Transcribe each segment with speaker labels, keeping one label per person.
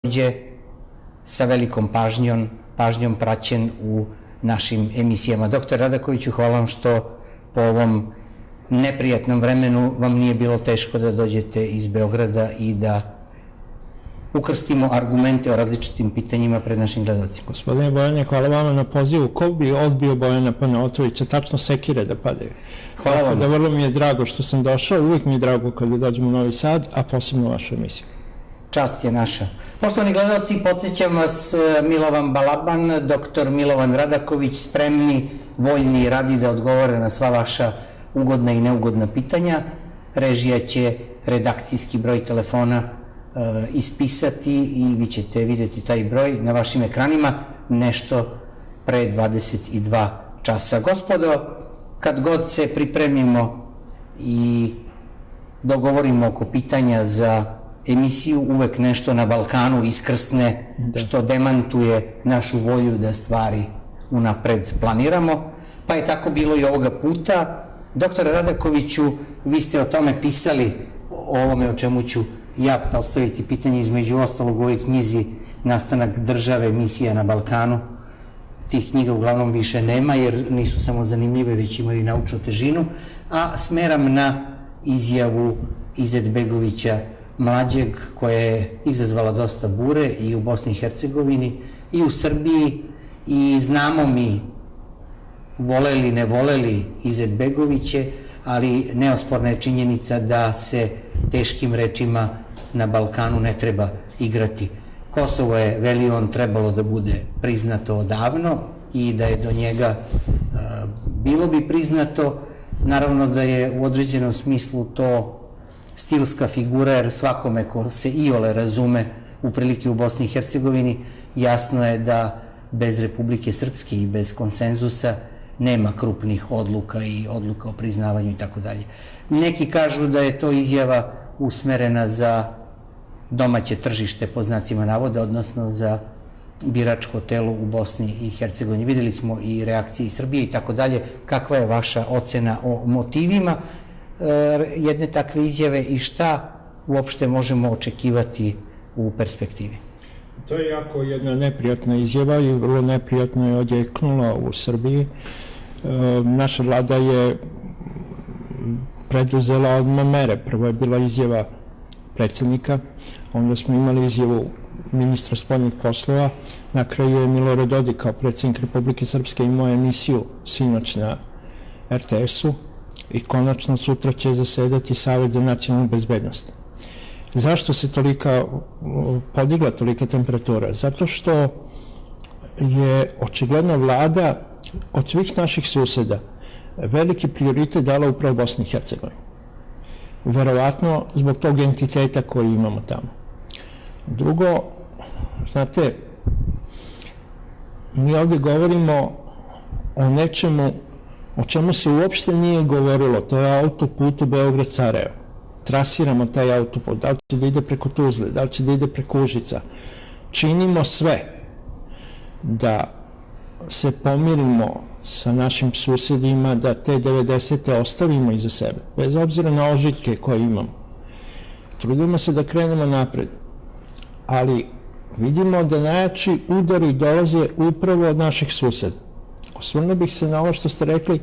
Speaker 1: dođe sa velikom pažnjom praćen u našim emisijama. Doktor Radakoviću, hvala vam što po ovom neprijatnom vremenu vam nije bilo teško da dođete iz Beograda i da ukrstimo argumente o različitim pitanjima pred našim gledalcima.
Speaker 2: Gospodine Bojane, hvala vama na pozivu. Ko bi odbio Bojana Panajatovića, tačno sekire da padaju.
Speaker 1: Hvala vam.
Speaker 2: Da vrlo mi je drago što sam došao, uvijek mi je drago kada dođemo u Novi Sad, a posebno u vašu emisiju.
Speaker 1: Čast je naša. Poštovani gledalci, podsjećam vas, Milovan Balaban, doktor Milovan Radaković, spremni, voljni i radi da odgovore na sva vaša ugodna i neugodna pitanja. Režija će redakcijski broj telefona ispisati i vi ćete vidjeti taj broj na vašim ekranima nešto pre 22 časa. Gospodo, kad god se pripremimo i dogovorimo oko pitanja za emisiju, uvek nešto na Balkanu iskrsne što demantuje našu volju da stvari unapred planiramo, pa je tako bilo i ovoga puta. Doktore Radakoviću, vi ste o tome pisali, o ovome o čemu ću ja postaviti pitanje, između ostalog u ovoj knjizi Nastanak države, misija na Balkanu. Tih knjiga uglavnom više nema jer nisu samo zanimljive, već imaju i naučnu težinu, a smeram na izjavu Izetbegovića mlađeg koja je izazvala dosta bure i u Bosni i Hercegovini i u Srbiji, i znamo mi, voleli ne voleli Izetbegoviće, ali neosporna je činjenica da se teškim rečima na Balkanu ne treba igrati. Kosovo je, veli on, trebalo da bude priznato odavno i da je do njega bilo bi priznato. Naravno da je u određenom smislu to stilska figura, jer svakome ko se iole razume u prilike u Bosni i Hercegovini, jasno je da bez Republike Srpske i bez konsenzusa nema krupnih odluka i odluka o priznavanju i tako dalje. Neki kažu da je to izjava usmerena za domaće tržište, po znacima navoda, odnosno za biračko telo u Bosni i Hercegovini. Videli smo i reakcije iz Srbije i tako dalje. Kakva je vaša ocena o motivima jedne takve izjave i šta uopšte možemo očekivati u perspektivi?
Speaker 2: To je jako jedna neprijatna izjava i vrlo neprijatno je odjeknula u Srbiji. Naša vlada je preduzela odmah mere. Prvo je bila izjava predsjednika, onda smo imali izjavu ministra spoljnih poslova, na kraju je Milorad Dodik kao predsjednik Republike Srpske imao emisiju sinoć na RTS-u i konačno sutra će zasedati Savet za nacionalnu bezbednost. Zašto se podigla tolika temperatura? Zato što je očigledno vlada od svih naših suseda veliki prioritet dala upravo Bosni i Hercegovini. Verovatno zbog tog entiteta koji imamo tamo. Drugo, znate, mi ovdje govorimo o nečemu o čemu se uopšte nije govorilo, to je autoput u Beograd-Sarajevo. Trasiramo taj autoput, da li će da ide preko Tuzle, da li će da ide preko Užica. Činimo sve da se pomirimo sa našim susjedima, da te 90. ostavimo iza sebe, bez obzira na ožiljke koje imamo. Trudimo se da krenemo napred, ali vidimo da najjači udari dolaze upravo od naših suseda. Osvrnuo bih se na ovo što ste rekli,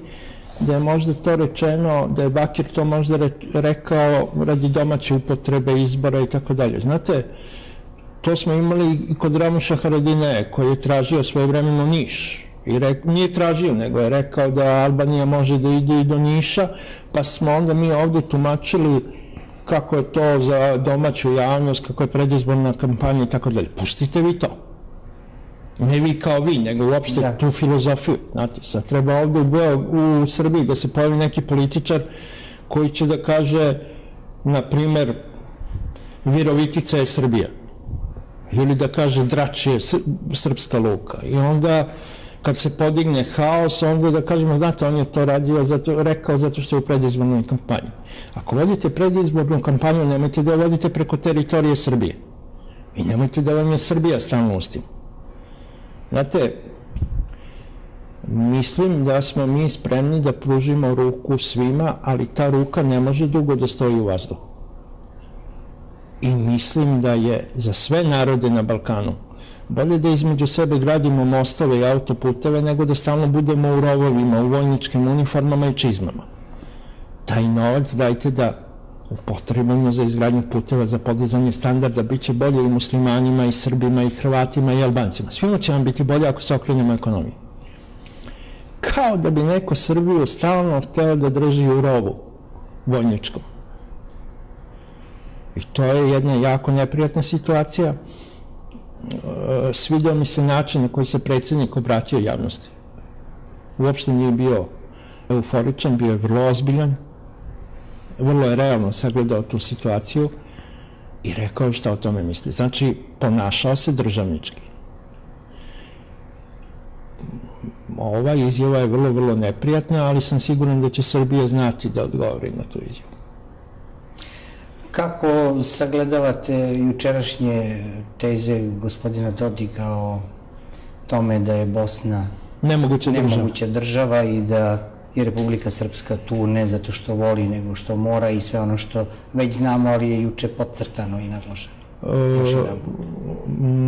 Speaker 2: da je možda to rečeno, da je Bakir to možda rekao radi domaće upotrebe, izbora i tako dalje. Znate, to smo imali i kod Ramuša Haradinaja, koji je tražio svojevremeno Niš. Nije tražio, nego je rekao da Albanija može da ide i do Niša, pa smo onda mi ovdje tumačili kako je to za domaću javnost, kako je predizborna kampanja i tako dalje. Pustite vi to. Ne vi kao vi, nego uopšte tu filozofiju. Znate, sad treba ovdje u Srbiji da se pojavi neki političar koji će da kaže, na primer, Virovitica je Srbija. Ili da kaže Drač je srpska luka. I onda, kad se podigne haos, onda da kažemo, znate, on je to rekao zato što je u predizbornoj kampanji. Ako vodite predizbornu kampanju, nemojte da je vodite preko teritorije Srbije. I nemojte da vam je Srbija stalno ustima. Znate, mislim da smo mi spremni da pružimo ruku svima, ali ta ruka ne može dugo da stoji u vazduhu. I mislim da je za sve narode na Balkanu bolje da između sebe gradimo mostove i autoputeve nego da stalno budemo u rovovima, u vojničkim uniformama i čizmama. Taj novac dajte da upotrebimo za izgradnju puteva, za podizanje standarda, bit će bolje i muslimanima, i Srbima, i Hrvatima, i Albancima. Svima će nam biti bolje ako se okrenemo ekonomiji. Kao da bi neko Srbiju stalno hteo da drži u rovu vojničkom. I to je jedna jako neprijatna situacija. Svideo mi se način na koji se predsjednik obratio javnosti. Uopšte nije bio euforičan, bio je vrlo ozbiljan, vrlo je realno sagledao tu situaciju i rekao je šta o tome misli. Znači, ponašao se državnički. Ova izjava je vrlo, vrlo neprijatna, ali sam siguran da će Srbija znati da odgovori na tu izjavu.
Speaker 1: Kako sagledavate jučerašnje teze gospodina Dodiga o tome da je Bosna nemoguća država i da je Republika Srpska tu ne zato što voli, nego što mora i sve ono što već znamo, ali je juče podcrtano i naglašeno?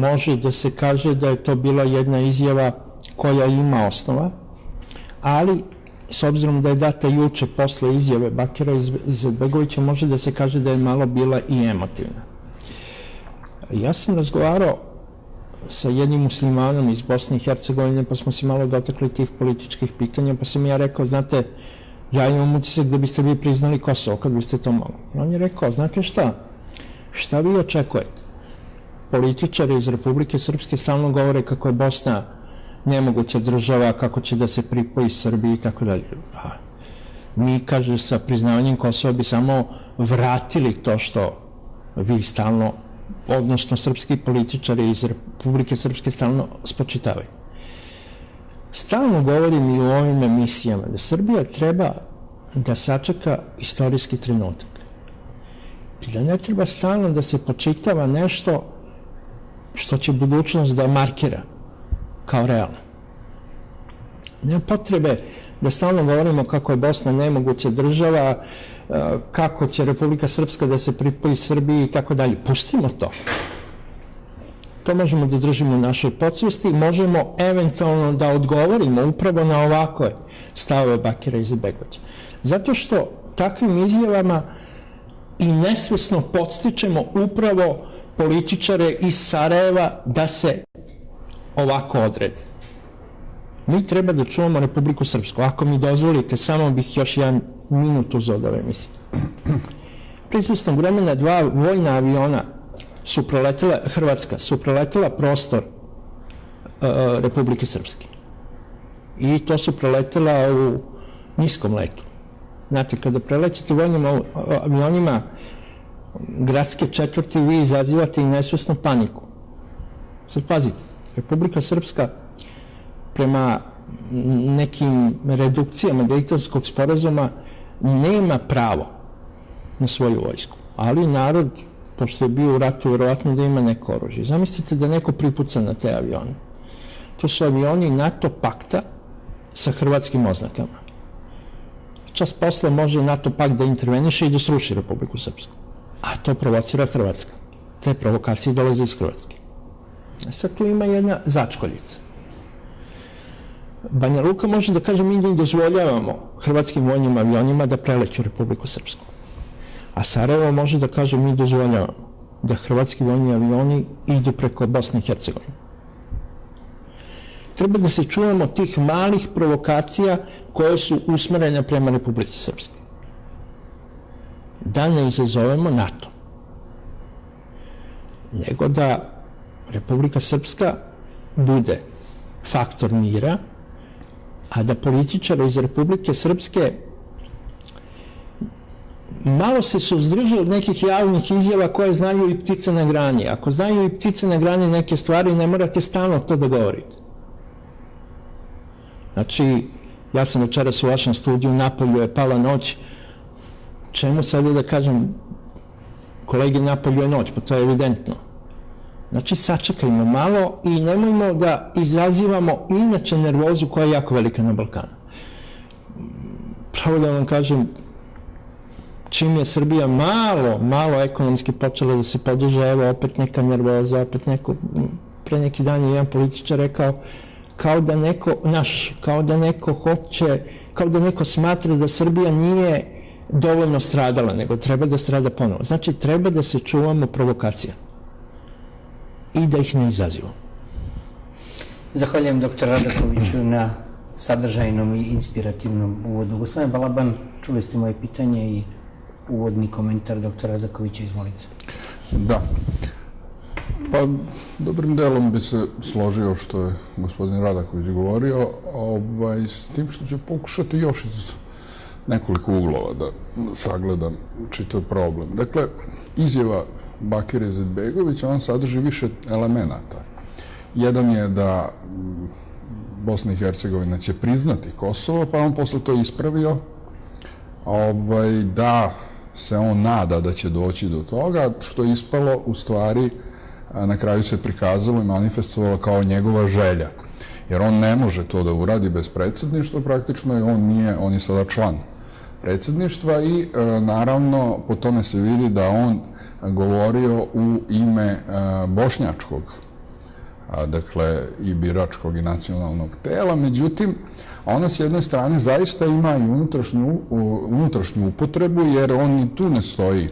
Speaker 2: Može da se kaže da je to bila jedna izjava koja ima osnova, ali s obzirom da je data juče posle izjave Bakira Izetbegovića, može da se kaže da je malo bila i emotivna. Ja sam razgovarao sa jednim muslimanom iz Bosne i Hercegovine, pa smo se malo dotakli tih političkih pitanja, pa sam ja rekao, znate, ja imam utisak da biste vi priznali Kosovo kad biste to mogli. I on je rekao, znate šta vi očekujete? Političari iz Republike Srpske stalno govore kako je Bosna nemoguća država, kako će da se pripoji Srbiji i tako dalje. Mi, kaže, sa priznavanjem Kosova bi samo vratili to što vi stalno, odnosno srpski političari iz Republike Srpske stalno spočitavaju. Stalno govorim i u ovim emisijama da Srbija treba da sačeka istorijski trenutak i da ne treba stalno da se počitava nešto što će budućnost da markira kao realno. Nema potrebe da stalno govorimo kako je Bosna nemoguća država, kako će Republika Srpska da se pripoji Srbiji i tako dalje. Pustimo to. To možemo da držimo u našoj podsvesti i možemo eventualno da odgovorimo upravo na ovakve stavove Bakira Izetbegovića. Zato što takvim izjavama i nesvesno podstičemo upravo političare iz Sarajeva da se ovako odrede. Mi treba da čuvamo Republiku Srpsku. Ako mi dozvolite, samo bih još jedan minut uzeo od ove emisije. Pre izvesnog vremena 2 vojna aviona su proletela, Hrvatska, su proletela prostor Republike Srpske. I to su proletela u niskom letu. Znate, kada prelećete vojnim avionima gradske četvrti, vi izazivate i nesvesnu paniku. Sad pazite, Republika Srpska prema nekim redukcijama Dejtonskog sporazuma nema pravo na svoju vojsku, ali narod, pošto je bio u ratu, verovatno da ima neko oružje. Zamislite da neko pripuca na te avione. To su avioni NATO pakta sa hrvatskim oznakama. Čas posle može NATO pakt da interveniše i da sruši Republiku Srpsku. A to provocira Hrvatska. Te provokacije dolaze iz Hrvatske. Sad tu ima jedna začkoljica. Banja Luka može da kaže mi ne dozvoljavamo hrvatskim vojnim avionima da preleću Republiku Srpsku. A Sarajevo može da kaže mi dozvoljavamo da hrvatski vojni avioni idu preko Bosne i Hercegovine. Treba da se čuvamo tih malih provokacija koje su usmerene prema Republici Srpskoj. Da ne izazovemo NATO. Nego da Republika Srpska bude faktor mira, a da političari iz Republike Srpske malo se suzdrže od nekih javnih izjava koje znaju i ptice na grani. Ako znaju i ptice na grani neke stvari, ne morate stalno to da govorite. Znači, ja sam večeras u vašem studiju, napolju je pala noć, čemu sada da kažem kolegi napolju je noć, pa to je evidentno. Znači, sačekajmo malo i nemojmo da izazivamo inače nervozu koja je jako velika na Balkanu. Pravo da vam kažem, čim je Srbija malo ekonomski počela da se podiže, evo opet neka nervoza, opet neko, pre neki dan je jedan političar rekao kao da neko smatra da Srbija nije dovoljno stradala, nego treba da strada ponovo. Znači, treba da se čuvamo provokacija i da ih ne izazivamo.
Speaker 1: Zahvaljujem dr. Radakoviću na sadržajnom i inspirativnom uvodu. Gospodine Balaban, čuli ste moje pitanje i uvodni komentar dr. Radakovića, izvolite.
Speaker 3: Da. Pa, dobrim delom bi se složio što je gospodin Radaković govorio, s tim što ću pokušati još iz nekoliko uglova da sagledam čitav problem. Dakle, izjava Bakira Izetbegovića, on sadrži više elemenata. Jedan je da Bosna i Hercegovina će priznati Kosovo, pa on posle to ispravio, da se on nada da će doći do toga, što je ispalo u stvari, na kraju se prikazalo i manifestovalo kao njegova želja. Jer on ne može to da uradi bez predsjedništva, praktično i on je sada član predsjedništva i naravno po tome se vidi da on govorio u ime bošnjačkog, dakle i biračkog i nacionalnog tela, međutim ona s jedne strane zaista ima i unutrašnju upotrebu jer on i tu ne stoji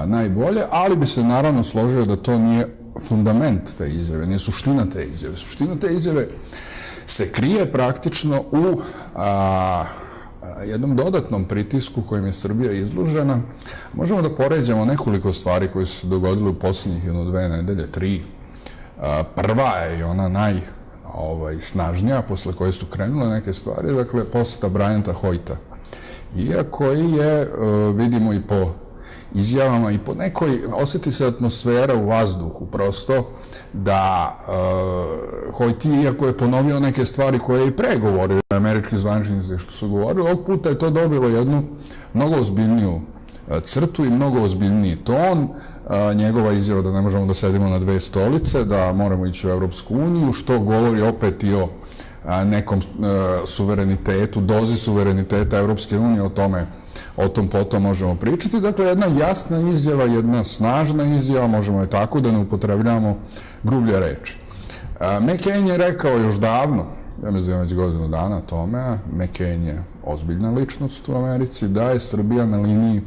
Speaker 3: najbolje, ali bi se naravno složio da to nije fundament te izjave, nije suština te izjave. Suština te izjave se krije praktično u jednom dodatnom pritisku kojim je Srbija izložena. Možemo da poređamo nekoliko stvari koje su se dogodile u posljednjih 1-2 nedelje, 3. Prva je i ona najsnažnija, posle koje su krenule neke stvari, dakle, poseta Bryanta Hoyta. Iako je, vidimo i po izjavama i po nekoj, osjeti se atmosfera u vazduhu, prosto, da Hoyt, iako je ponovio neke stvari koje je i pre govorio, američki zvaničnici što su govorili, ovog puta je to dobilo jednu mnogo ozbiljniju crtu i mnogo ozbiljniji ton. Njegova izjava da ne možemo da sedimo na dve stolice, da moramo ići u Evropsku uniju, što govori opet i o nekom suverenitetu, dozi suvereniteta Evropske unije, o tom potom možemo pričati. Dakle, jedna jasna izjava, jedna snažna izjava, možemo je tako da ne upotrebljavamo grublje reči. McCain je rekao još davno, ja mislim već godinu dana tome, McCain je ozbiljna ličnost u Americi, da je Srbija na liniji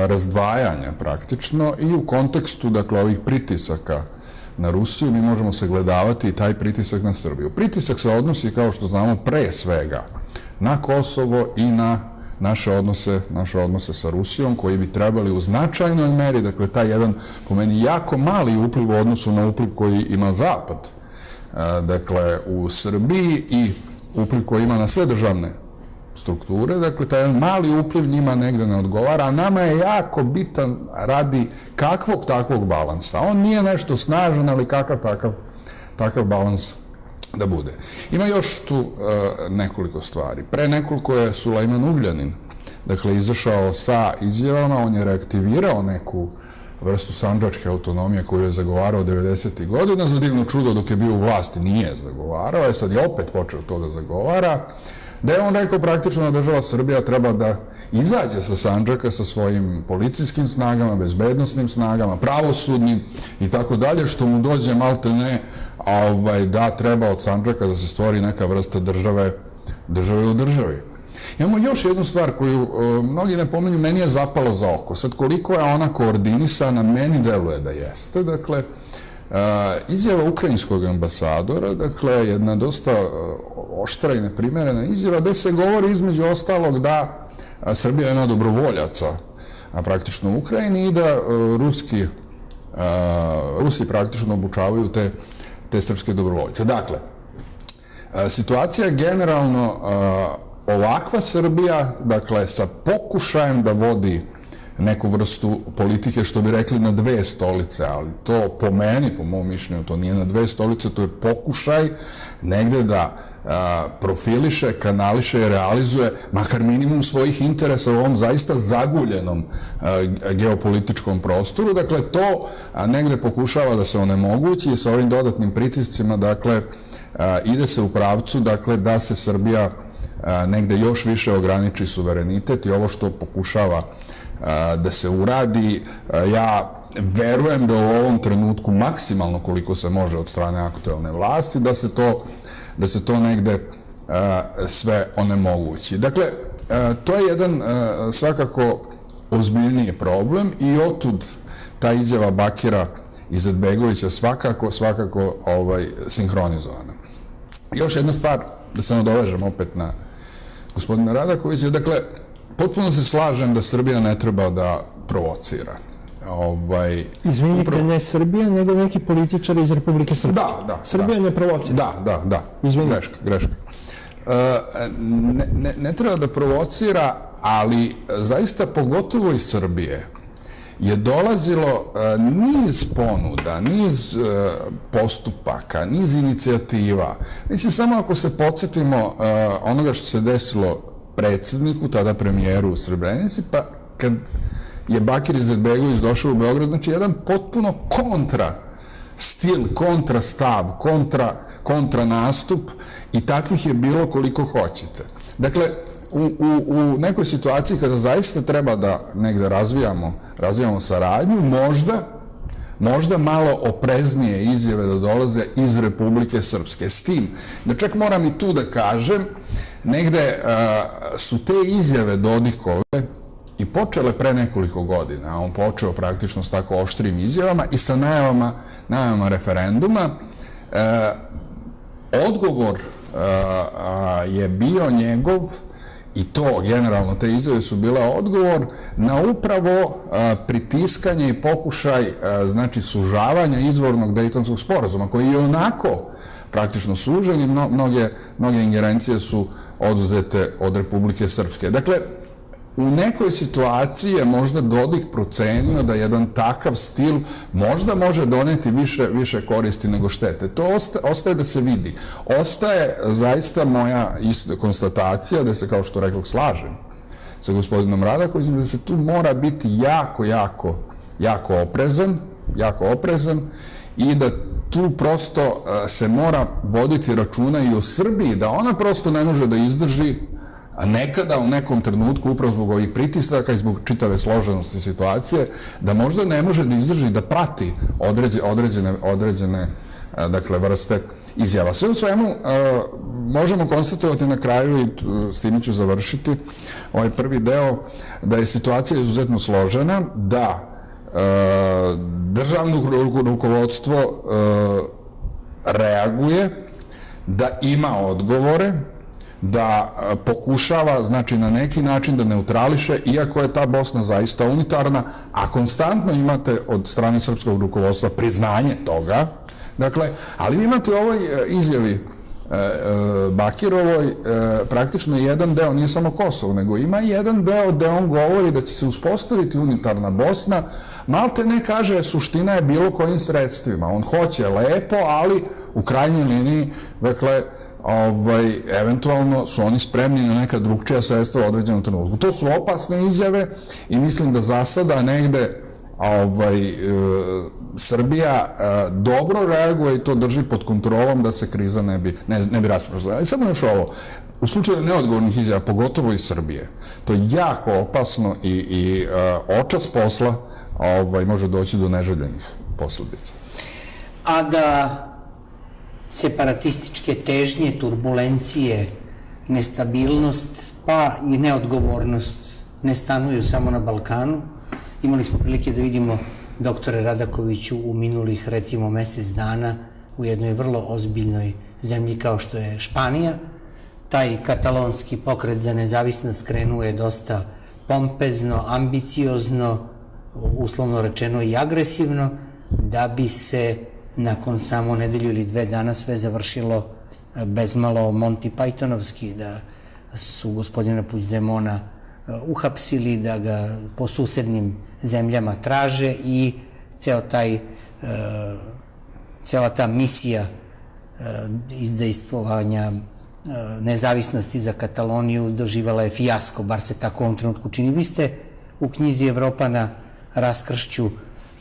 Speaker 3: razdvajanja praktično i u kontekstu, dakle, ovih pritisaka na Rusiju mi možemo sagledavati i taj pritisak na Srbiju. Pritisak se odnosi, kao što znamo, pre svega na Kosovo i na naše odnose sa Rusijom, koji bi trebali u značajnoj meri, dakle, taj jedan, po meni, jako mali upliv u odnosu na upliv koji ima Zapad, dakle, u Srbiji i upliv koji ima na sve državne strukture, dakle, taj jedan mali upliv njima negde ne odgovara, a nama je jako bitan radi kakvog takvog balansa. On nije nešto snažan, ali takav balans da bude. Ima još tu nekoliko stvari. Pre nekoliko je Sulejman Ugljanin, dakle, izašao sa izjavama, on je reaktivirao neku vrstu sandžačke autonomije koju je zagovarao 90. godina, za divno čudo dok je bio u vlasti nije zagovarao, sad je opet počeo to da zagovara, da je on rekao praktično da država Srbija treba da izađe sa Sandžaka sa svojim policijskim snagama, bezbednosnim snagama, pravosudnim i tako dalje, što mu dođe malte ne da treba od Sandžaka da se stvori neka vrsta države u državi. Imamo još jednu stvar koju mnogi ne pomenju, meni je zapala za oko. Sad, koliko je ona koordinisana, meni deluje da jeste. Dakle, izjava ukrajinskog ambasadora, dakle, jedna dosta oštra i neprimerena izjava, gde se govori između ostalog da Srbija ima dobrovoljaca praktično u Ukrajini i da Rusi praktično obučavaju te srpske dobrovoljce. Dakle, situacija je generalno ovakva Srbija, dakle, sa pokušajem da vodi neku vrstu politike, što bi rekli, na dve stolice, ali to po meni, po mom mišljenju, to nije na dve stolice, to je pokušaj negde da profiliše, kanališe i realizuje makar minimum svojih interesa u ovom zaista zaguljenom geopolitičkom prostoru. Dakle, to negde pokušava da se onemogući i sa ovim dodatnim pritiscima, dakle, ide se u pravcu, dakle, da se Srbija negde još više ograniči suverenitet i ovo što pokušava da se uradi. Ja verujem da u ovom trenutku maksimalno koliko se može od strane aktuelne vlasti da se to negde sve onemogući. Dakle, to je jedan svakako ozbiljniji problem i otud ta izjava Bakira Izetbegovića svakako sinhronizovana. Još jedna stvar, da se nadovežem opet na gospodina Radakovića, dakle, potpuno se slažem da Srbija ne treba da provocira.
Speaker 2: Izvinite, ne Srbija, nego neki političari iz Republike Srpske.
Speaker 3: Da.
Speaker 2: Srbija ne provocira.
Speaker 3: Da. Greška. Ne treba da provocira, ali zaista pogotovo iz Srbije je dolazilo niz ponuda, niz postupaka, niz inicijativa. Mislim, samo ako se podsjetimo onoga što se desilo predsjedniku, tada premijeru u Srebrenici, pa kad je Bakir Izetbegović došao u Beograd, znači jedan potpuno kontra stil, kontra stav, kontra nastup i takvih je bilo koliko hoćete. Dakle, u nekoj situaciji kada zaista treba da negde razvijamo saradnju, možda malo opreznije izjave da dolaze iz Republike Srpske. S tim, da čak moram i tu da kažem, negde su te izjave Dodikove i počele pre nekoliko godina, a on počeo praktično s tako oštrim izjavama i sa najavama referenduma. Odgovor je bio njegov, i to generalno te izjave su bile odgovor na upravo pritiskanje i pokušaj, znači, sužavanja izvornog Dejtonskog sporazuma, koji je onako praktično sužen i mnoge ingerencije su oduzete od Republike Srpske. Dakle, u nekoj situaciji je možda Dodik procenio da jedan takav stil možda može doneti više koristi nego štete. To ostaje da se vidi. Ostaje zaista moja konstatacija da se, kao što rekao, slažem sa gospodinom Radakovićem, da se tu mora biti jako oprezan i da tu prosto se mora voditi računa i o Srbiji, da ona prosto ne može da izdrži, a nekada u nekom trenutku, upravo zbog ovih pritisaka i zbog čitave složenosti situacije, da možda ne može da izdrži, da prati određene dakle, vrste izjava. Sve u svemu, možemo konstatovati na kraju, i s tim ću završiti ovaj prvi deo, da je situacija izuzetno složena, da državno rukovodstvo reaguje, da ima odgovore, da pokušava, znači, na neki način da neutrališe, iako je ta Bosna zaista unitarna, a konstantno imate od strane srpskog rukovodstva priznanje toga, dakle, ali imate u ovoj izjavi Bakirovoj praktično jedan deo, nije samo Kosovo, nego ima jedan deo gde on govori da će se uspostaviti unitarna Bosna, malte ne kaže suština je bilo kojim sredstvima. On hoće lepo, ali u krajnjoj liniji, dakle, eventualno su oni spremni na neka drugčija sredstva u određenom trenutku. To su opasne izjave i mislim da za sada negde Srbija dobro reaguje i to drži pod kontrolom da se kriza ne bi rasprostranila. Samo još ovo, u slučaju neodgovornih izjava, pogotovo iz Srbije, to je jako opasno i očas posla može doći do neželjenih posledica.
Speaker 1: A da separatističke težnje, turbulencije, nestabilnost, pa i neodgovornost ne stanuju samo na Balkanu. Imali smo prilike da vidimo doktore Radakoviću u minulih, recimo, mesec dana u jednoj vrlo ozbiljnoj zemlji kao što je Španija. Taj katalonski pokret za nezavisnost krenuo je dosta pompezno, ambiciozno, uslovno rečeno i agresivno, da bi se nakon samo nedelju ili 2 dana sve završilo bezmalo Monty Pythonovski, da su gospodina Puigdemona uhapsili, da ga po susednim zemljama traže i cela ta misija izdejstvovanja nezavisnosti za Kataloniju doživala je fijasko, bar se tako u ovom trenutku čini. Vi ste u knjizi Evropa na raskršću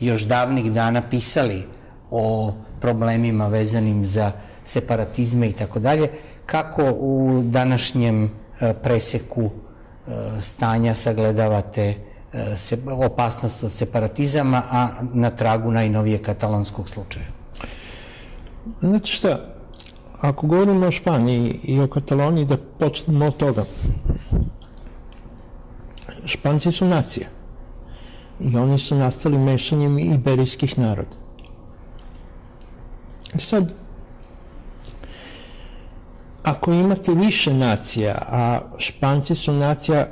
Speaker 1: još davnih dana pisali o problemima vezanim za separatizme i tako dalje. Kako u današnjem preseku stanja sagledavate opasnost od separatizama, a na tragu najnovije katalonskog slučaja?
Speaker 2: Znate šta, ako govorimo o Španiji i o Kataloniji, da počnemo od toga. Španci su nacija i oni su nastali mešanjem iberijskih naroda. Sad, ako imate više nacija, a Španci su nacija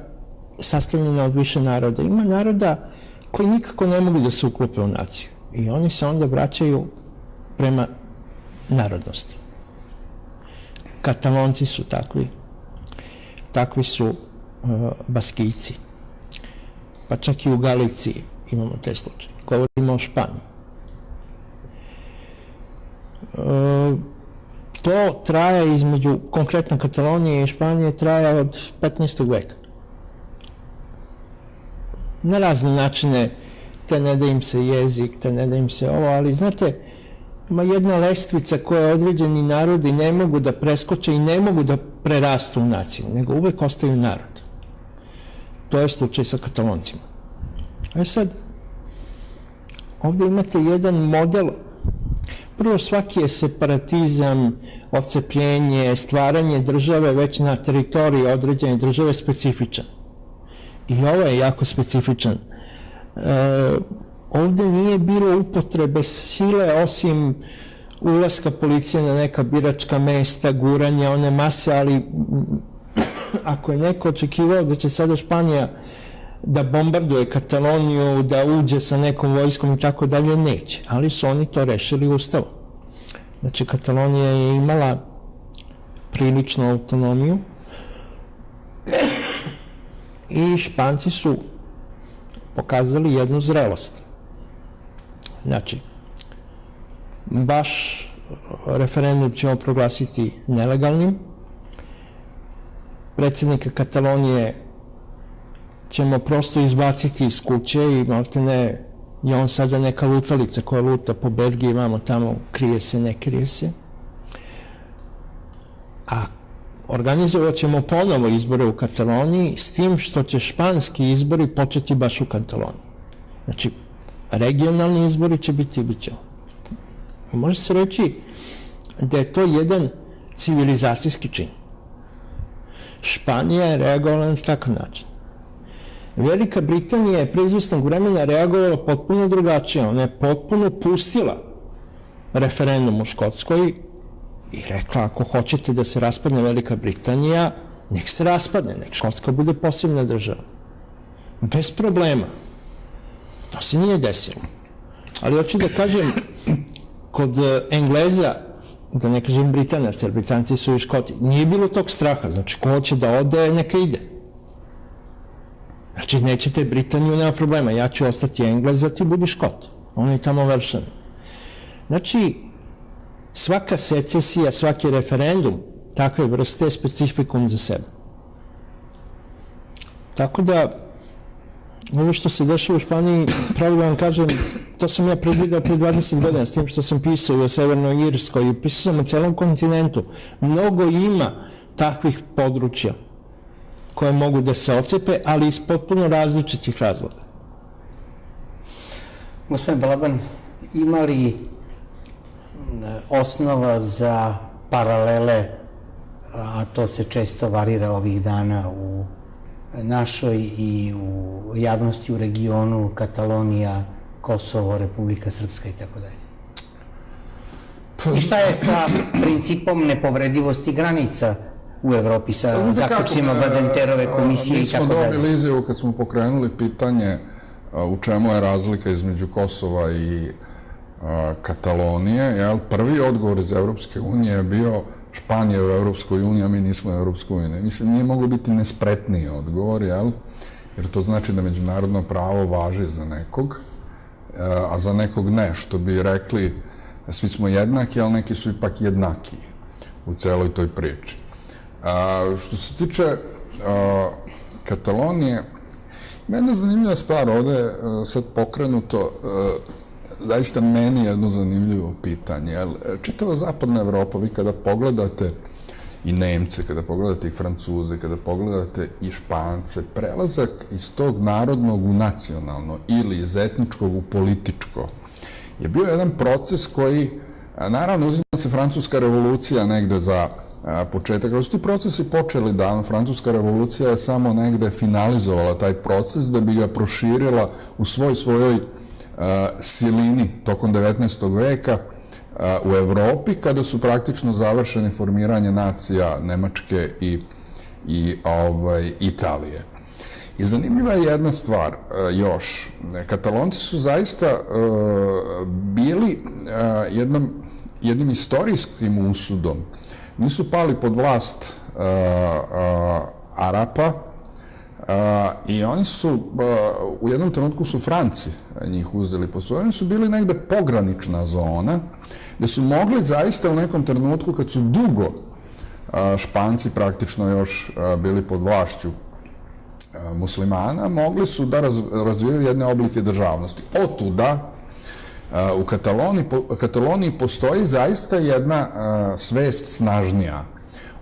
Speaker 2: sastavljena od više naroda, ima naroda koji nikako ne mogu da se uklope u naciju i oni se onda vraćaju prema narodnosti. Katalonci su takvi su Baskijci, pa čak i u Galiciji imamo te slučaje. Govorimo o Španiji. To traje između, konkretno Katalonije i Španije, traje od 15. veka. Na razne načine, te ne da im se jezik, te ne da im se ovo, ali znate, ima jedna lestvica koje određeni narodi ne mogu da preskoče i ne mogu da prerastu u naciju, nego uvek ostaju narod. To je slučaj sa Kataloncima. A sad, ovde imate jedan model. Prvo, svaki je separatizam, odcepljenje, stvaranje države već na teritoriji određene države specifičan. I ovo je jako specifičan. Ovde nije bilo upotrebe sile osim ulaska policije na neka biračka mesta, guranja, one mase, ali ako je neko očekivao da će sada Španija da bombarduje Kataloniju, da uđe sa nekom vojskom i tako dalje, neće. Ali su oni to rešili ustavom. Znači, Katalonija je imala priličnu autonomiju i Španci su pokazali jednu zrelost. Znači, baš referendum ćemo proglasiti nelegalnim, predsjednika Katalonije ćemo prosto izbaciti iz kuće i maltene je on sada neka lutalica koja luta po Belgiji, imamo tamo, krije se, ne krije se. A organizovat ćemo ponovo izbore u Kataloniji s tim što će španski izbori početi baš u Kataloniji. Znači, regionalni izbori će biti i bit će. Može se reći da je to jedan civilizacijski čin. Španija je reagovala na takav način. Velika Britanija je pre izvesnog vremena reagovala potpuno drugačije. Ona je potpuno pustila referendum u Škotskoj i rekla, ako hoćete da se raspadne Velika Britanija, nek se raspadne, nek Škotska bude posebna država. Bez problema. To se nije desilo. Ali hoću da kažem, kod Engleza, da ne kažem Britanaca, jer Britanci su i Škoti, nije bilo tog straha. Znači, ko hoće da ode, neka ide. Znači, nećete Britaniju, nema problema. Ja ću ostati Englez, a ti budi Škot. On je tamo vršan. Znači, svaka secesija, svaki referendum takve vrste je specifikum za sebe. Tako da, ovo što se dešava u Španiji, pravo vam kažem, to sam ja predvidao pre 20 godina, s tim što sam pisao o Severnoj Irskoj i pisao sam o celom kontinentu. Mnogo ima takvih područja koje mogu da se ocepe, ali iz potpuno različitih razloga.
Speaker 1: Gospodin Balaban, ima li osnova za paralele, a to se često varira ovih dana u našoj i u javnosti u regionu, Katalonija, Kosovo, Republika Srpska i tako dalje? I šta je sa principom nepovredivosti granica u Evropi, sa zaključcima Badenterove komisije i tako dalje?
Speaker 3: Mi smo dobili izjavu kad smo pokrenuli pitanje u čemu je razlika između Kosova i Katalonije. Prvi odgovor iz Evropske unije je bio Španija u Evropskoj uniji, a mi nismo u Evropskoj uniji. Mislim, nije moglo biti nespretniji odgovor, jer to znači da međunarodno pravo važi za nekog, a za nekog ne, što bi rekli svi smo jednaki, ali neki su ipak jednaki u celoj toj priči. Što se tiče Katalonije, ima jedna zanimljiva stvar ovde sad pokrenuto, zaista meni jedno zanimljivo pitanje. Čitava zapadna Evropa, vi kada pogledate i Nemce, kada pogledate i Francuze, kada pogledate i Špance, prelazak iz tog narodnog u nacionalno ili iz etničkog u političko je bio jedan proces koji, naravno, uzima se Francuska revolucija negde za početak, ali su ti procesi počeli davno. Francuska revolucija je samo negde finalizovala taj proces da bi ga proširila u svojoj silini tokom 19. veka u Evropi, kada su praktično završeni formiranje nacija Nemačke i Italije. I zanimljiva je jedna stvar još. Katalonci su zaista bili jednim istorijskim usudom. Nisu pali pod vlast Arapa i oni su, u jednom trenutku su Franci njih uzeli pod svoje, oni su bili negde pogranična zona, gde su mogli zaista u nekom trenutku, kad su dugo Španci praktično još bili pod vlašću muslimana, mogli su da razvijaju jedne oblike državnosti. Otuda, u Kataloniji postoji zaista jedna svest snažnija.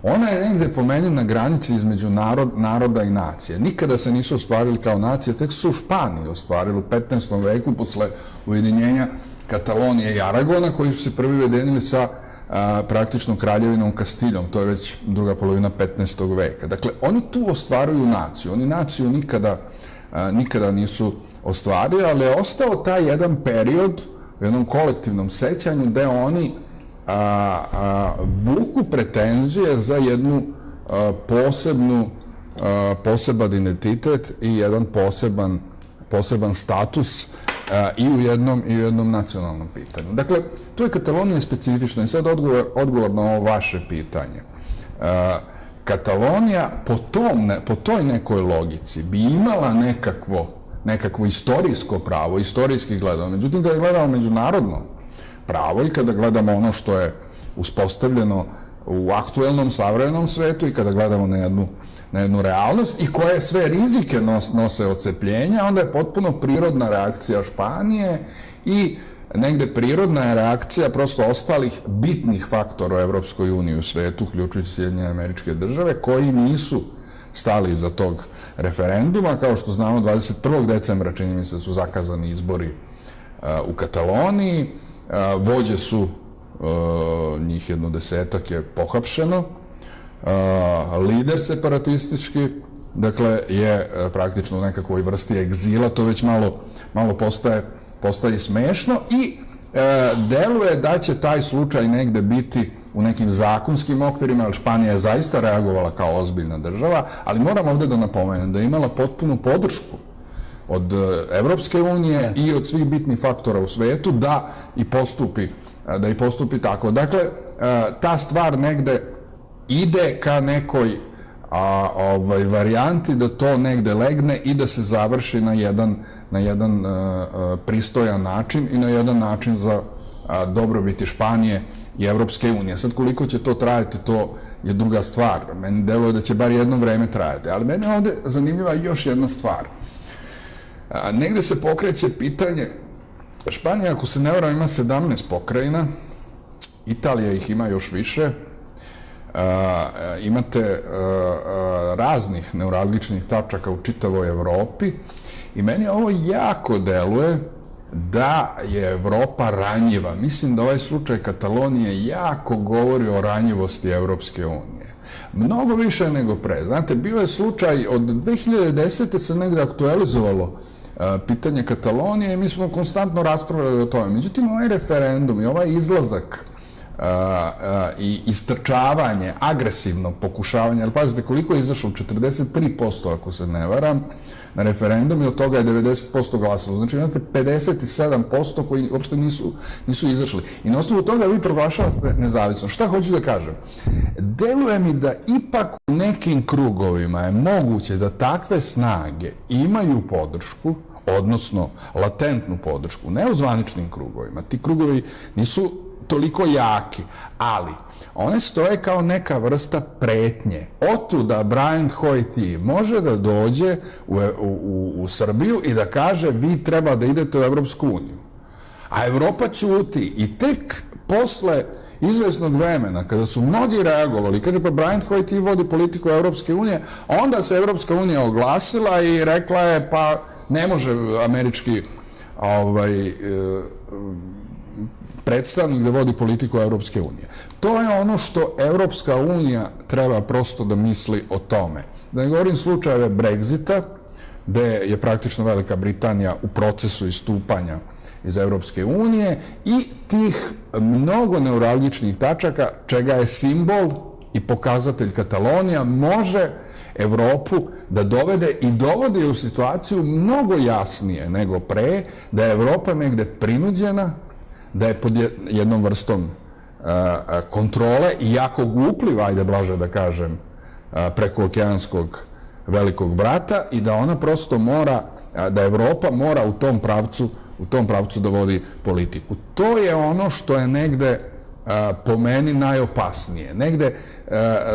Speaker 3: Ona je negde po meni na granici između naroda i nacije. Nikada se nisu ostvarili kao nacije, tek su u Španiji ostvarili u 15. veku posle ujedinjenja Katalonije i Aragona, koji su se prvi ujedinili sa praktično kraljevinom Kastiljom. To je već druga polovina 15. veka. Dakle, oni tu ostvaruju naciju. Oni naciju nikada nisu ostvarili, ali je ostao taj jedan period u jednom kolektivnom sećanju gde oni vuku pretenzije za jednu poseban identitet i jedan poseban status i u jednom nacionalnom pitanju. Dakle, to je Katalonija specifična. I sad odgovor na ovo vaše pitanje. Katalonija po toj nekoj logici bi imala nekakvo istorijsko pravo, istorijski gledano. Međutim, kada gledamo međunarodno pravo i kada gledamo ono što je uspostavljeno u aktuelnom, savremenom svetu i kada gledamo na jednu realnost i koje sve rizike nose odcepljenja, onda je potpuno prirodna reakcija Španije i negde prirodna je reakcija prosto ostalih bitnih faktora u Evropskoj uniji u svetu, uključujući Sjedinjene Američke Države, koji nisu stali iza tog referenduma. Kao što znamo, 21. decembra, čini mi se, su zakazani izbori u Kataloniji. Vođe su, njih 10 je pohapšeno. Lider separatistički, dakle, je praktično u nekakvoj vrsti egzila. To već malo postaje smešno i deluje da će taj slučaj negde biti u nekim zakonskim okvirima, jer Španija je zaista reagovala kao ozbiljna država, ali moram ovde da napomenem da je imala potpunu podršku od Evropske unije i od svih bitnih faktora u svetu da i postupi tako. Dakle, ta stvar negde ide ka nekoj varijanti da to negde legne i da se završi na jedan pristojan način i na jedan način za dobrobiti Španije i Evropske unije. Sad, koliko će to trajati, to je druga stvar. Meni deluje da će bar jedno vreme trajati. Ali meni je ovde zanimljiva još jedna stvar. Negde se pokreće pitanje, Španija, ako se ne varam, ima 17 pokrajina, Italija ih ima još više, imate raznih neuralgičnih tačaka u čitavoj Evropi i meni ovo jako deluje da je Evropa ranjiva. Mislim da ovaj slučaj Katalonije jako govori o ranjivosti Evropske unije. Mnogo više nego pre. Znate, bio je slučaj, od 2010. se negde aktualizovalo pitanje Katalonije i mi smo konstantno raspravljali o tome. Međutim, ovaj referendum i ovaj izlazak i istrčavanje, agresivno pokušavanje, jer pazite koliko je izašlo, 43% ako se ne varam, na referendum i od toga je 90% glasalo. Znači imate 57% koji uopšte nisu izašli. I na osnovu toga vi proglašavate nezavisno. Šta hoću da kažem? Deluje mi da ipak u nekim krugovima je moguće da takve snage imaju podršku, odnosno latentnu podršku, ne u zvaničnim krugovima. Ti krugovi nisu toliko jaki, ali one stoje kao neka vrsta pretnje. Otuda Brian Hoyti može da dođe u Srbiju i da kaže vi treba da idete u Evropsku uniju. A Evropa ćuti i tek posle izvesnog vremena, kada su mnogi reagovali, kaže pa Brian Hoy ti vodi politiku Evropske unije, onda se Evropska unija oglasila i rekla je pa ne može američki predstavnik da vodi politiku Evropske unije. To je ono što Evropska unija treba prosto da misli o tome. Da ne govorim slučajeve Brexita, gde je praktično Velika Britanija u procesu istupanja iz Evropske unije i tih mnogo neuralgičnih tačaka, čega je simbol i pokazatelj Katalonija, može Evropu da dovede i dovodi u situaciju mnogo jasnije nego pre, da je Evropa negde prinuđena, da je pod jednom vrstom kontrole i jako upliva, ajde blaže da kažem, preko okeanskog velikog brata i da ona prosto mora, da Evropa mora u tom pravcu da vodi politiku. To je ono što je negde po meni najopasnije. Negde,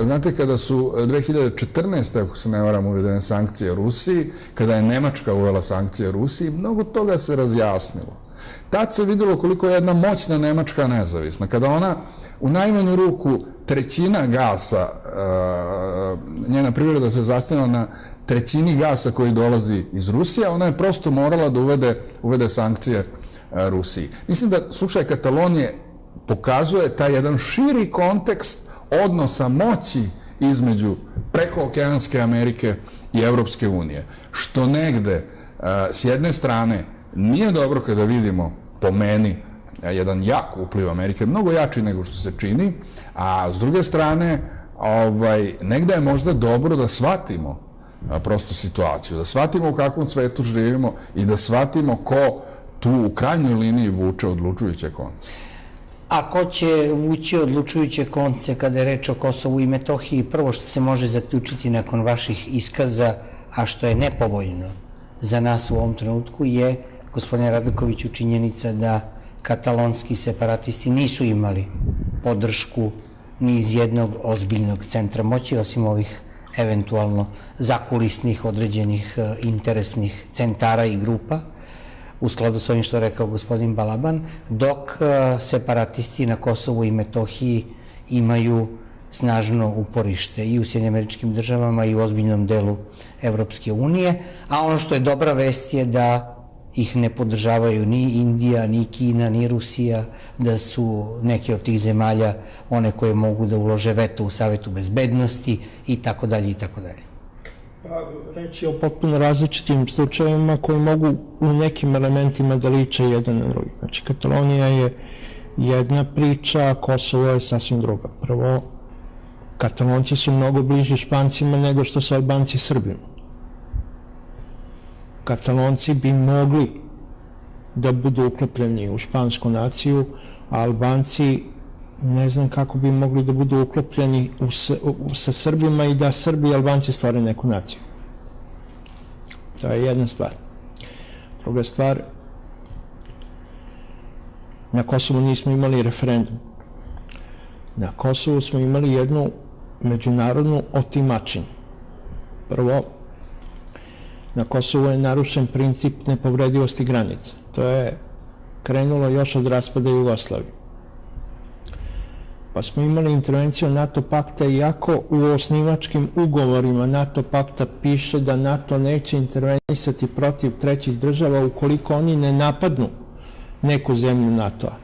Speaker 3: znate, kada su 2014. ako se ne varam uvedene sankcije Rusiji, kada je Nemačka uvela sankcije Rusiji, mnogo toga se razjasnilo. Tad se videlo koliko je jedna moćna Nemačka nezavisna. Kada ona u najmanju ruku trećina gasa, njena privreda se zasniva na trećini gasa koji dolazi iz Rusije, ona je prosto morala da uvede sankcije Rusiji. Mislim da slučaj Katalonije pokazuje taj jedan širi kontekst odnosa moći između prekookeanske Amerike i Evropske unije. Što negde, s jedne strane, nije dobro kada vidimo, po meni, jedan jak upliv Amerike, mnogo jači nego što se čini, a s druge strane, negde je možda dobro da shvatimo prosto situaciju, da shvatimo u kakvom svetu živimo i da shvatimo ko tu u krajnjoj liniji vuče odlučujuće konce.
Speaker 1: A ko će vući odlučujuće konce kada je reč o Kosovu i Metohiji? Prvo što se može zaključiti nakon vaših iskaza, a što je nepovoljno za nas u ovom trenutku, je, gospodine Radakoviću, činjenica da katalonski separatisti nisu imali podršku ni iz jednog ozbiljnog centra moći, osim ovih eventualno zakulisnih određenih interesnih centara i grupa, u skladu s ovim što je rekao gospodin Balaban, dok separatisti na Kosovu i Metohiji imaju snažno uporište i u Sjedinjenim Američkim Državama i u ozbiljnom delu Evropske unije, a ono što je dobra vest je da ih ne podržavaju ni Indija, ni Kina, ni Rusija, da su neke od tih zemalja one koje mogu da ulože veto u Savetu bezbednosti i tako dalje i tako dalje.
Speaker 2: Reći o potpuno različitim slučajevima koji mogu u nekim elementima da liče jedan na drugi. Znači, Katalonija je jedna priča, Kosovo je sasvim druga. Prvo, Katalonci su mnogo bliži Špancima nego što su Albanci Srbima. Katalonci bi mogli da budu uklopljeni u špansku naciju, a Albanci ne znam kako bi mogli da budu uklopljeni sa Srbima i da Srbi i Albanci stvore neku naciju. To je jedna stvar. Druga stvar, na Kosovu nismo imali referendum. Na Kosovu smo imali jednu međunarodnu otimačinu. Prvo, na Kosovu je narušen princip nepovredivosti granica. To je krenulo još od raspada Jugoslavije. Pa smo imali intervenciju NATO pakta, iako u osnivačkim ugovorima NATO pakta piše da NATO neće intervenisati protiv trećih država ukoliko oni ne napadnu neku zemlju NATO-a.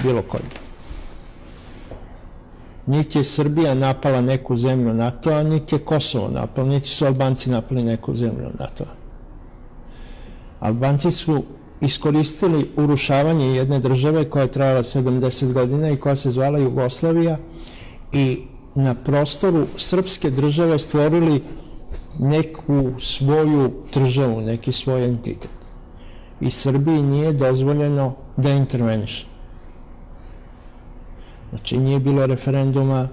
Speaker 2: Bilo koju. Niti je Srbija napala neku zemlju NATO-a, niti je Kosovo napalo, niti su Albanci napali neku zemlju NATO-a. Albanci su iskoristili urušavanje jedne države koja je trajala 70 godina i koja se zvala Jugoslavija i na prostoru srpske države stvorili neku svoju državu, neki svoj entitet. I Srbiji nije dozvoljeno da interveniše. Znači, nije bilo referenduma,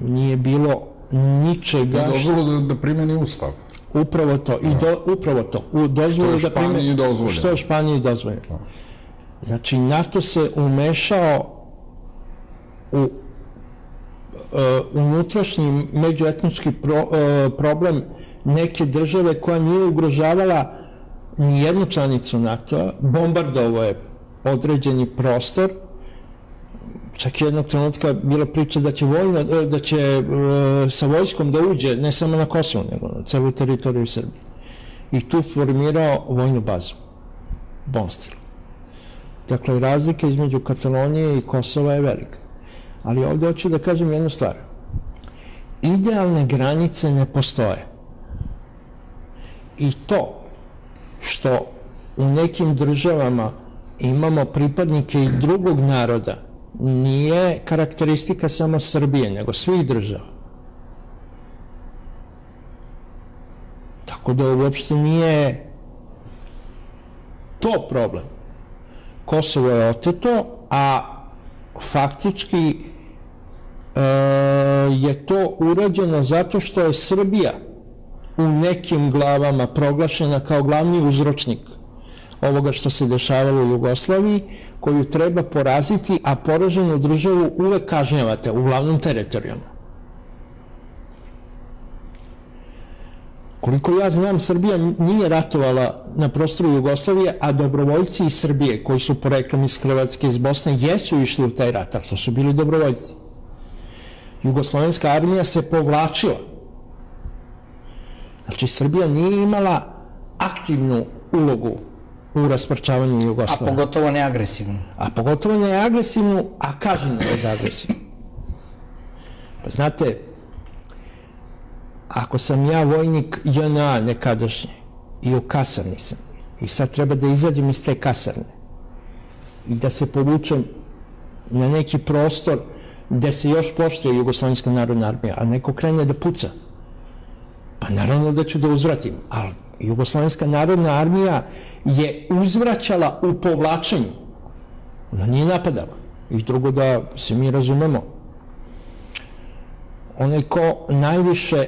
Speaker 2: nije bilo ničega...
Speaker 3: Je dozvoljeno da primeni ustav.
Speaker 2: Upravo to. Upravo to.
Speaker 3: Što je Španiji dozvoljeno.
Speaker 2: Što je Španiji dozvoljeno. Znači, NATO se umešao u unutrašnji međuetnički problem neke države koja nije ugrožavala ni jednu članicu NATO-a, bombardovao je određeni prostor. Čak jednog trenutka bila priča da će sa vojskom da uđe ne samo na Kosovo, nego na celu teritoriju Srbije. I tu formirao vojnu bazu, Bonstil. Dakle, razlika između Katalonije i Kosova je velika. Ali ovde hoću da kažem jednu stvar. Idealne granice ne postoje. I to što u nekim državama imamo pripadnike i drugog naroda nije karakteristika samo Srbije, nego svih država. Tako da uopšte nije to problem. Kosovo je oteto, a faktički je to urađeno zato što je Srbija u nekim glavama proglašena kao glavni uzročnik ovoga što se dešavalo u Jugoslaviji, koju treba poraziti, a poraženu državu uvek kažnjavate, uglavnom teritorijama. Koliko ja znam, Srbija nije ratovala na prostoru Jugoslavije, a dobrovoljci iz Srbije, koji su poreklom iz Hrvatske, iz Bosne, jesu išli u taj rat, ali to su bili dobrovoljci. Jugoslovenska armija se povlačila. Znači, Srbija nije imala aktivnu ulogu u rasparčavanju Jugoslavije.
Speaker 1: A pogotovo ne agresivnu.
Speaker 2: A pogotovo ne agresivnu, a kažnjena je za agresivnu. Pa znate, ako sam ja vojnik JNA nekadašnje i u kasarni sam i sad treba da izađem iz te kasarne i da se povučem na neki prostor gde se još poštuje Jugoslovenska narodna armija, a neko krene da puca, pa naravno da ću da uzvratim, ali Jugoslovenska narodna armija je uzvraćala u povlačenju, ona nije napadala. I drugo, da se mi razumemo, onaj ko najviše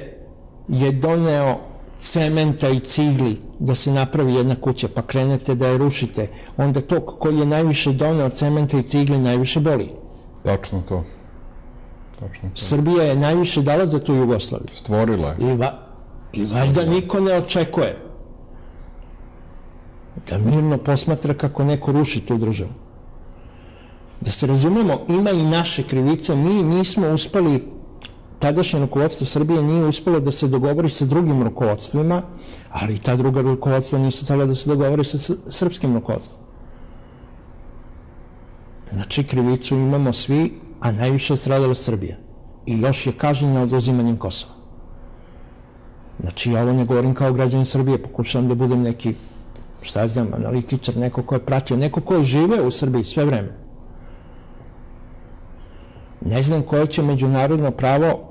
Speaker 2: je doneo cementa i cigli da se napravi jedna kuća, pa krenete da je rušite, onda to koji je najviše doneo cementa i cigli najviše boli.
Speaker 3: Tačno to.
Speaker 2: Srbija je najviše dala za tu Jugoslaviju.
Speaker 3: Stvorila je.
Speaker 2: I valjda niko ne očekuje da mirno posmatra kako neko ruši tu državu. Da se razumemo, ima i naše krivice, mi nismo uspeli, tadašnje rukovodstvo Srbije nije uspelo da se dogovori sa drugim rukovodstvima, ali i ta druga rukovodstva nisu htjela da se dogovori sa srpskim rukovodstvom. Znači, krivicu imamo svi, a najviše je stradala Srbija. I još je kažnjena oduzimanjem Kosova. Znači, ja ovo ne govorim kao građanin Srbije, pokušavam da budem neki, šta znam, analitičar, neko ko je pratio, neko ko je živeo u Srbiji sve vreme. Ne znam koje će međunarodno pravo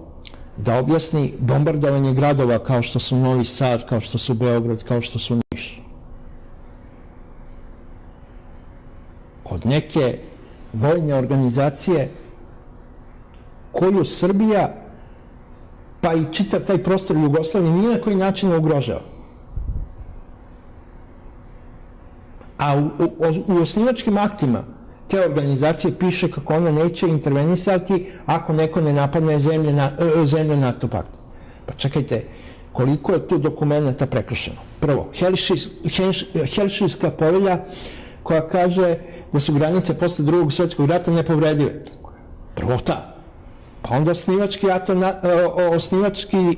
Speaker 2: da objasni bombardovanje gradova kao što su Novi Sad, kao što su Beograd, kao što su Niš. Od neke vojne organizacije koju Srbija, pa i čitav taj prostor Jugoslavije, ni na koji način ne ugrožava. A u osnivačkim aktima te organizacije piše kako ona neće intervenisati ako neko ne napadne zemlje NATO pakta. Pa čekajte, koliko je tu dokumenta prekršeno? Prvo, Helšinska povelja koja kaže da su granice posle Drugog svjetskog rata nepovredive. Prvo ta. Pa onda osnivački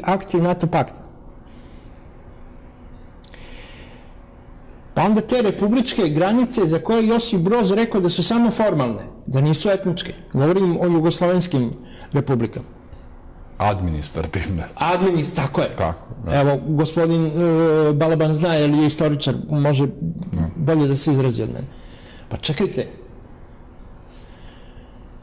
Speaker 2: akti NATO pakta. Pa onda te republičke granice za koje Josip Broz rekao da su samo formalne, da nisu etničke. Govorim o jugoslovenskim republikama.
Speaker 3: Administrativne.
Speaker 2: Tako je.
Speaker 3: Tako, da.
Speaker 2: Evo, gospodin Balaban zna, jer je istoričar, može bolje da se izrazi od mene. Pa čekajte,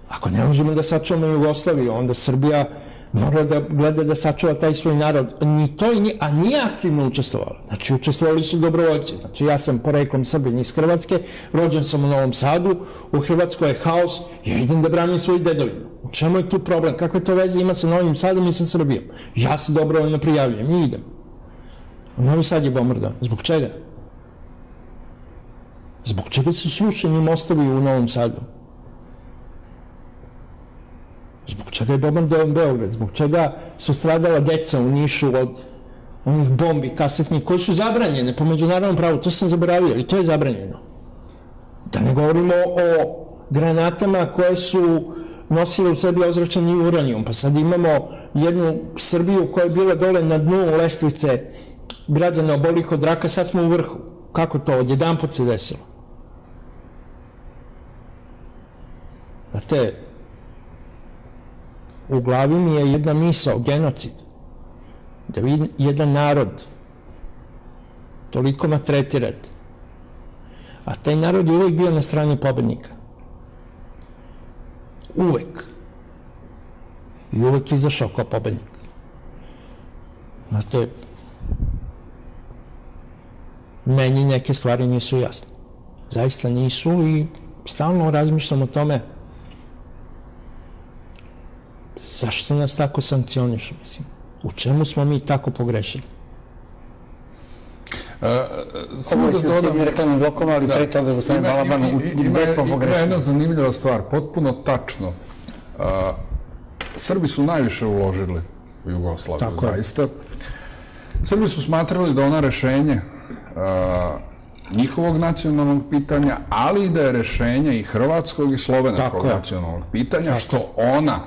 Speaker 2: ako ne možemo da sačuvamo Jugoslaviju, onda Srbija mora da gleda da sačuva taj svoj narod. Ni to, a nije aktivno učestvovala. Znači, učestvovali su dobrovoljci. Znači, ja sam poreklom Srbin iz Hrvatske, rođen sam u Novom Sadu, u Hrvatskoj je haos, ja idem da branim svoju dedovinu. U čemu je tu problem? Kakve to veze ima sa Novim Sadom i sa Srbijom? Ja se dobrovoljno prijavljujem i idem. Novi Sad je bombardovan. Zbog čega? Zbog čega su srušeni mostovi u Novom Sadu? Zbog čega je bombardovan Beograd? Zbog čega su stradala deca u Nišu od onih bombi kasetnih koje su zabranjene po međunarodnom pravu? To sam zaboravio i to je zabranjeno. Da ne govorimo o granatama koje su nosile u sebi ozračeni uranijum. Pa sad imamo jednu Srbiju koja je bila dole na dnu lestvice građana obolih od raka, sad smo u vrhu. Kako to? Odjedanput se desilo. Znate, u glavi mi je jedna misao, genocid. Da vi jedan narod toliko maltretirate, a taj narod je uvek bio na strani pobednika. Uvek. I uvek izašao kao pobednik. Znate, meni neke stvari nisu jasne. Zaista nisu i stalno razmišljam o tome zašto nas tako sankcionišu, mislim. U čemu smo mi tako pogrešili?
Speaker 1: Ovo je s jednim reklamnim blokom, ali pre toga, gospodin Balaban, gde smo pogrešili?
Speaker 3: Ima jedna zanimljiva stvar, potpuno tačno. Srbi su najviše uložili u Jugoslaviju, zaista. Srbi su smatrali da ona rešenje njihovog nacionalnog pitanja, ali i da je rešenje i hrvatskog i slovenačkog nacionalnog pitanja, što ona,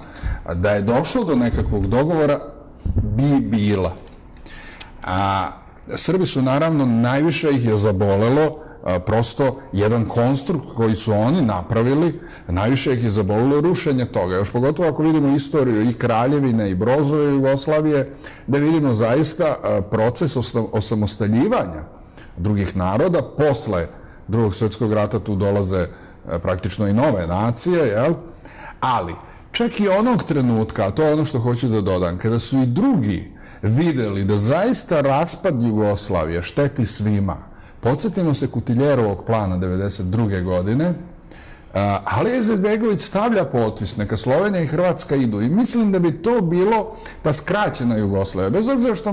Speaker 3: da je došlo do nekakvog dogovora, bi bila. Srbi su, naravno, najviše ih je zabolelo prosto jedan konstrukt koji su oni napravili, najviše ih je zabolilo rušenje toga. Još pogotovo ako vidimo istoriju i Kraljevine i Brozove Jugoslavije, da vidimo zaista proces osamostaljivanja drugih naroda. Posle Drugog svjetskog rata tu dolaze praktično i nove nacije, jel? Ali, čak i onog trenutka, a to je ono što hoću da dodam, kada su i drugi videli da zaista raspad Jugoslavije šteti svima, podsjetimo se Kutiljerovog plana 1992. godine, Alija Izetbegović stavlja potpis, neka Slovenija i Hrvatska idu, i mislim da bi to bilo ta skraćena Jugoslavija, bez obzira što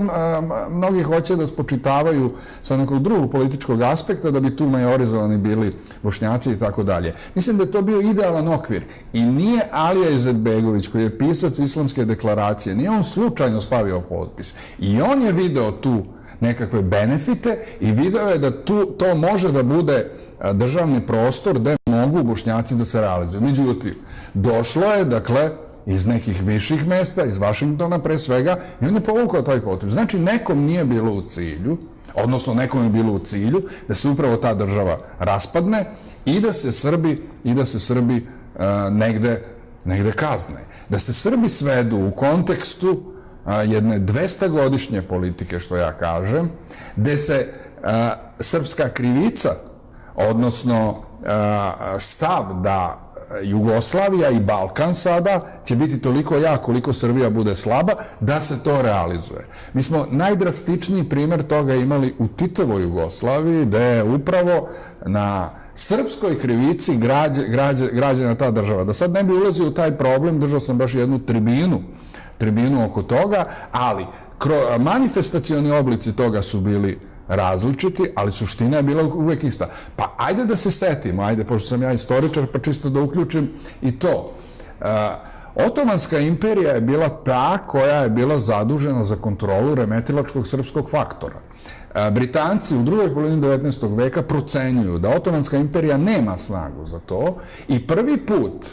Speaker 3: mnogi hoće da spočitavaju sa nekog drugog političkog aspekta da bi tu majorizovani bili Bošnjaci i tako dalje. Mislim da je to bio idealan okvir i nije Alija Izetbegović, koji je pisac Islamske deklaracije, nije on slučajno stavio potpis i on je video tu nekakve benefite i video je da to može da bude državni prostor gde mogu Bošnjaci da se realizuju. Međutim, došlo je, dakle, iz nekih viših mesta, iz Vašingtona pre svega, i on je povukao taj potpis. Znači, nekom nije bilo u cilju, odnosno nekom je bilo u cilju da se upravo ta država raspadne i da se Srbi negde kazne. Da se Srbi svedu u kontekstu jedne 200-godišnje politike, što ja kažem, gde se srpska krivica, odnosno stav da Jugoslavija i Balkan sada će biti toliko jak koliko Srbija bude slaba, da se to realizuje. Mi smo najdrastičniji primer toga imali u Titovoj Jugoslaviji, gde je upravo na srpskoj krivici građena ta država. Da sad ne bi ulazio u taj problem, držao sam baš jednu tribinu oko toga, ali manifestacioni oblici toga su bili različiti, ali suština je bila uvek ista. Pa ajde da se setimo, ajde, pošto sam ja istoričar, pa čisto da uključim i to. Otomanska imperija je bila ta koja je bila zadužena za kontrolu remetilačkog srpskog faktora. Britanci u drugoj polovini 19. veka procenjuju da Otomanska imperija nema snagu za to i prvi put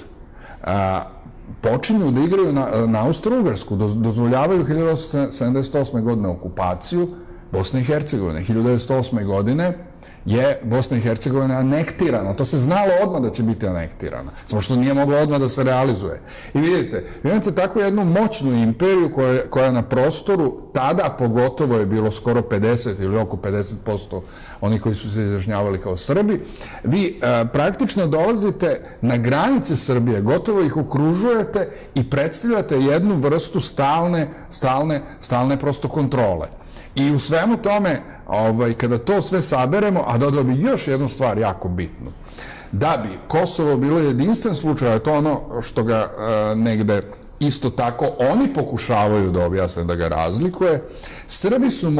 Speaker 3: počinju da igraju na Austro-Ugarsku, dozvoljavaju 1978. godine okupaciju Bosne i Hercegovine. 1908. godine je Bosna i Hercegovina anektirana. To se znalo odmah da će biti anektirana. Samo što nije moglo odmah da se realizuje. I vidite, vi imate tako jednu moćnu imperiju koja na prostoru tada pogotovo je bilo skoro 50 ili oko 50% oni koji su se izjašnjavali kao Srbi. Vi praktično dolazite na granice Srbije, gotovo ih okružujete i predstavljate jednu vrstu stalne prosto kontrole. I u svemu tome, kada to sve saberemo, a dodao bi još jednu stvar jako bitnu, da bi Kosovo bilo jedinstven slučaj, a to ono što ga negde isto tako oni pokušavaju da objasne, da ga razlikuje, Srbi su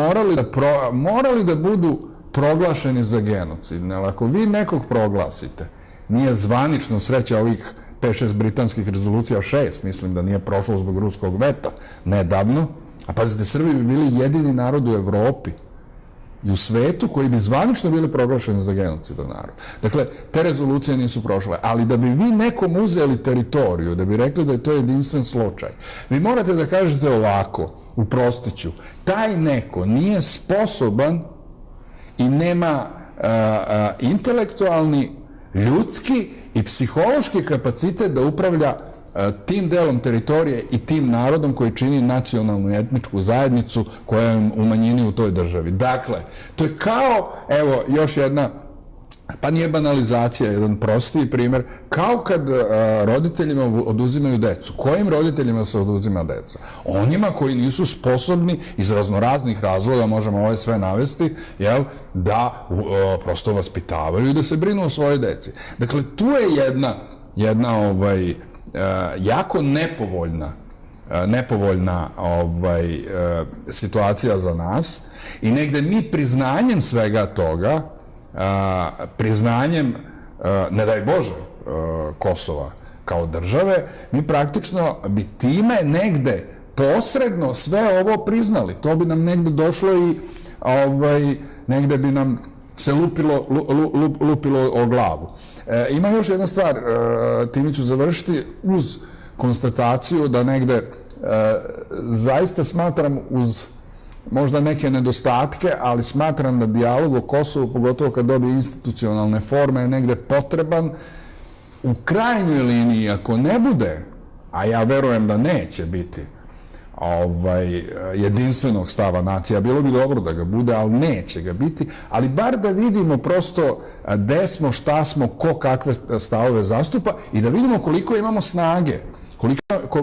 Speaker 3: morali da budu proglašeni za genocid. Ako vi nekog proglasite, nije zvanično, sreća ovih 5-6 britanskih rezolucija, 6, mislim da nije prošlo zbog ruskog veta nedavno, a pazite, Srbi bi bili jedini narod u Evropi i u svetu koji bi zvanično bili proglašeni za genocidan narod. Dakle, te rezolucije nisu prošle, ali da bi vi nekom uzeli teritoriju, da bi rekli da je to jedinstven slučaj, vi morate da kažete ovako, uprostit ću, taj neko nije sposoban i nema intelektualni, ljudski i psihološki kapacitet da upravlja tim delom teritorije i tim narodom koji čini nacionalnu i etničku zajednicu koja je u manjini u toj državi. Dakle, to je kao, evo, još jedna, pa nije banalizacija, jedan prostiji primjer, kao kad roditeljima oduzimaju decu. Kojim roditeljima se oduzima deca? Onima koji nisu sposobni iz raznoraznih razloga, možemo ovo sve navesti, da prosto vaspitavaju i da se brinu o svojoj deci. Dakle, tu je jedna jako nepovoljna situacija za nas i negde mi priznanjem svega toga, priznanjem, ne daj Bože, Kosova kao države, mi praktično bi time negde posredno sve ovo priznali. To bi nam negde došlo i negde bi nam se lupilo o glavu. Ima još jedna stvar, time ću završiti, uz konstataciju da negde zaista smatram uz možda neke nedostatke, ali smatram da dijalog o Kosovu, pogotovo kad dobije institucionalne forme, je negde potreban. U krajnjoj liniji, ako ne bude, a ja verujem da neće biti jedinstvenog stava nacija, bilo bi dobro da ga bude, ali neće ga biti, ali bar da vidimo prosto gde smo, šta smo, ko kakve stavove zastupa i da vidimo koliko imamo snage,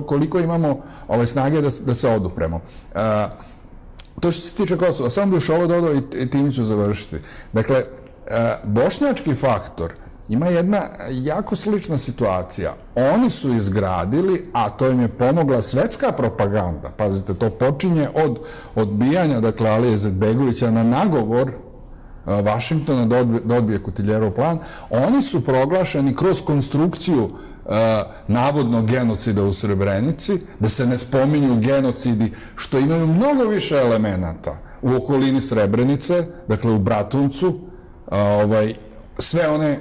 Speaker 3: koliko imamo snage da se odupremo. To što se tiče Kosova, samo bi još ovo dodao i time ću završiti. Dakle, bošnjački faktor ima jedna jako slična situacija. Oni su izgradili, a to im je pomogla svetska propaganda, pazite, to počinje od odbijanja, dakle, Alije Izetbegovića na nagovor Vašingtona da odbije Kutiljerov plan, oni su proglašeni kroz konstrukciju navodnog genocida u Srebrenici, da se ne spominju genocidi, što imaju mnogo više elemenata u okolini Srebrenice, dakle u Bratuncu, sve one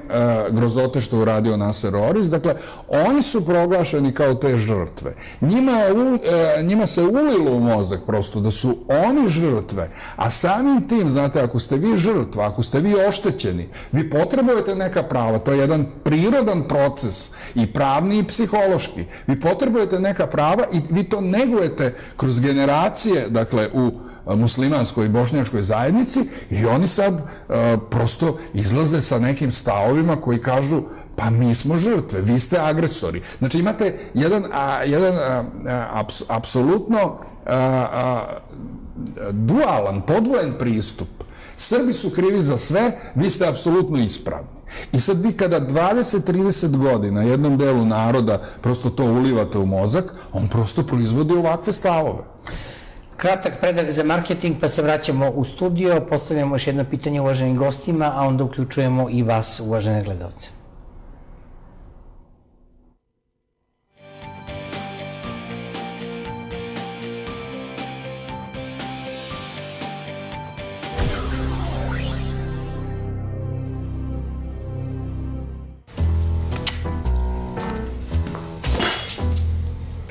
Speaker 3: grozote što uradio Naser Orić, dakle, oni su proglašeni kao te žrtve. Njima se ulilo u mozak prosto da su oni žrtve, a samim tim, znate, ako ste vi žrtva, ako ste vi oštećeni, vi potrebujete neka prava, to je jedan prirodan proces, i pravni i psihološki. Vi potrebujete neka prava i vi to negujete kroz generacije, dakle, u muslimanskoj i bošnjačkoj zajednici, i oni sad prosto izlaze sa nekim stavovima koji kažu pa mi smo žrtve, vi ste agresori. Znači imate jedan apsolutno dualan, podvojen pristup. Srbi su krivi za sve, vi ste apsolutno ispravni. I sad vi kada 20-30 godina jednom delu naroda prosto to ulivate u mozak, on prosto proizvodi ovakve stavove.
Speaker 1: Kratak predak za marketing, pa se vraćamo u studio, postavljamo još jedno pitanje uvaženim gostima, a onda uključujemo i vas, uvažene gledalce.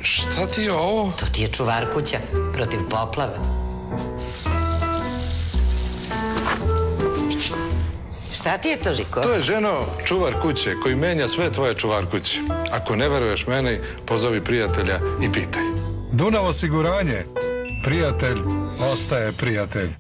Speaker 4: Šta ti je ovo?
Speaker 5: To ti je čuvar kuća protiv poplave. Šta ti je to, Žiko?
Speaker 4: To je, ženo, čuvar kuće koji menja sve tvoje čuvar kuće. Ako ne veruješ meni, pozovi prijatelja i pitaj.
Speaker 6: Dunav osiguranje. Prijatelj ostaje prijatelj.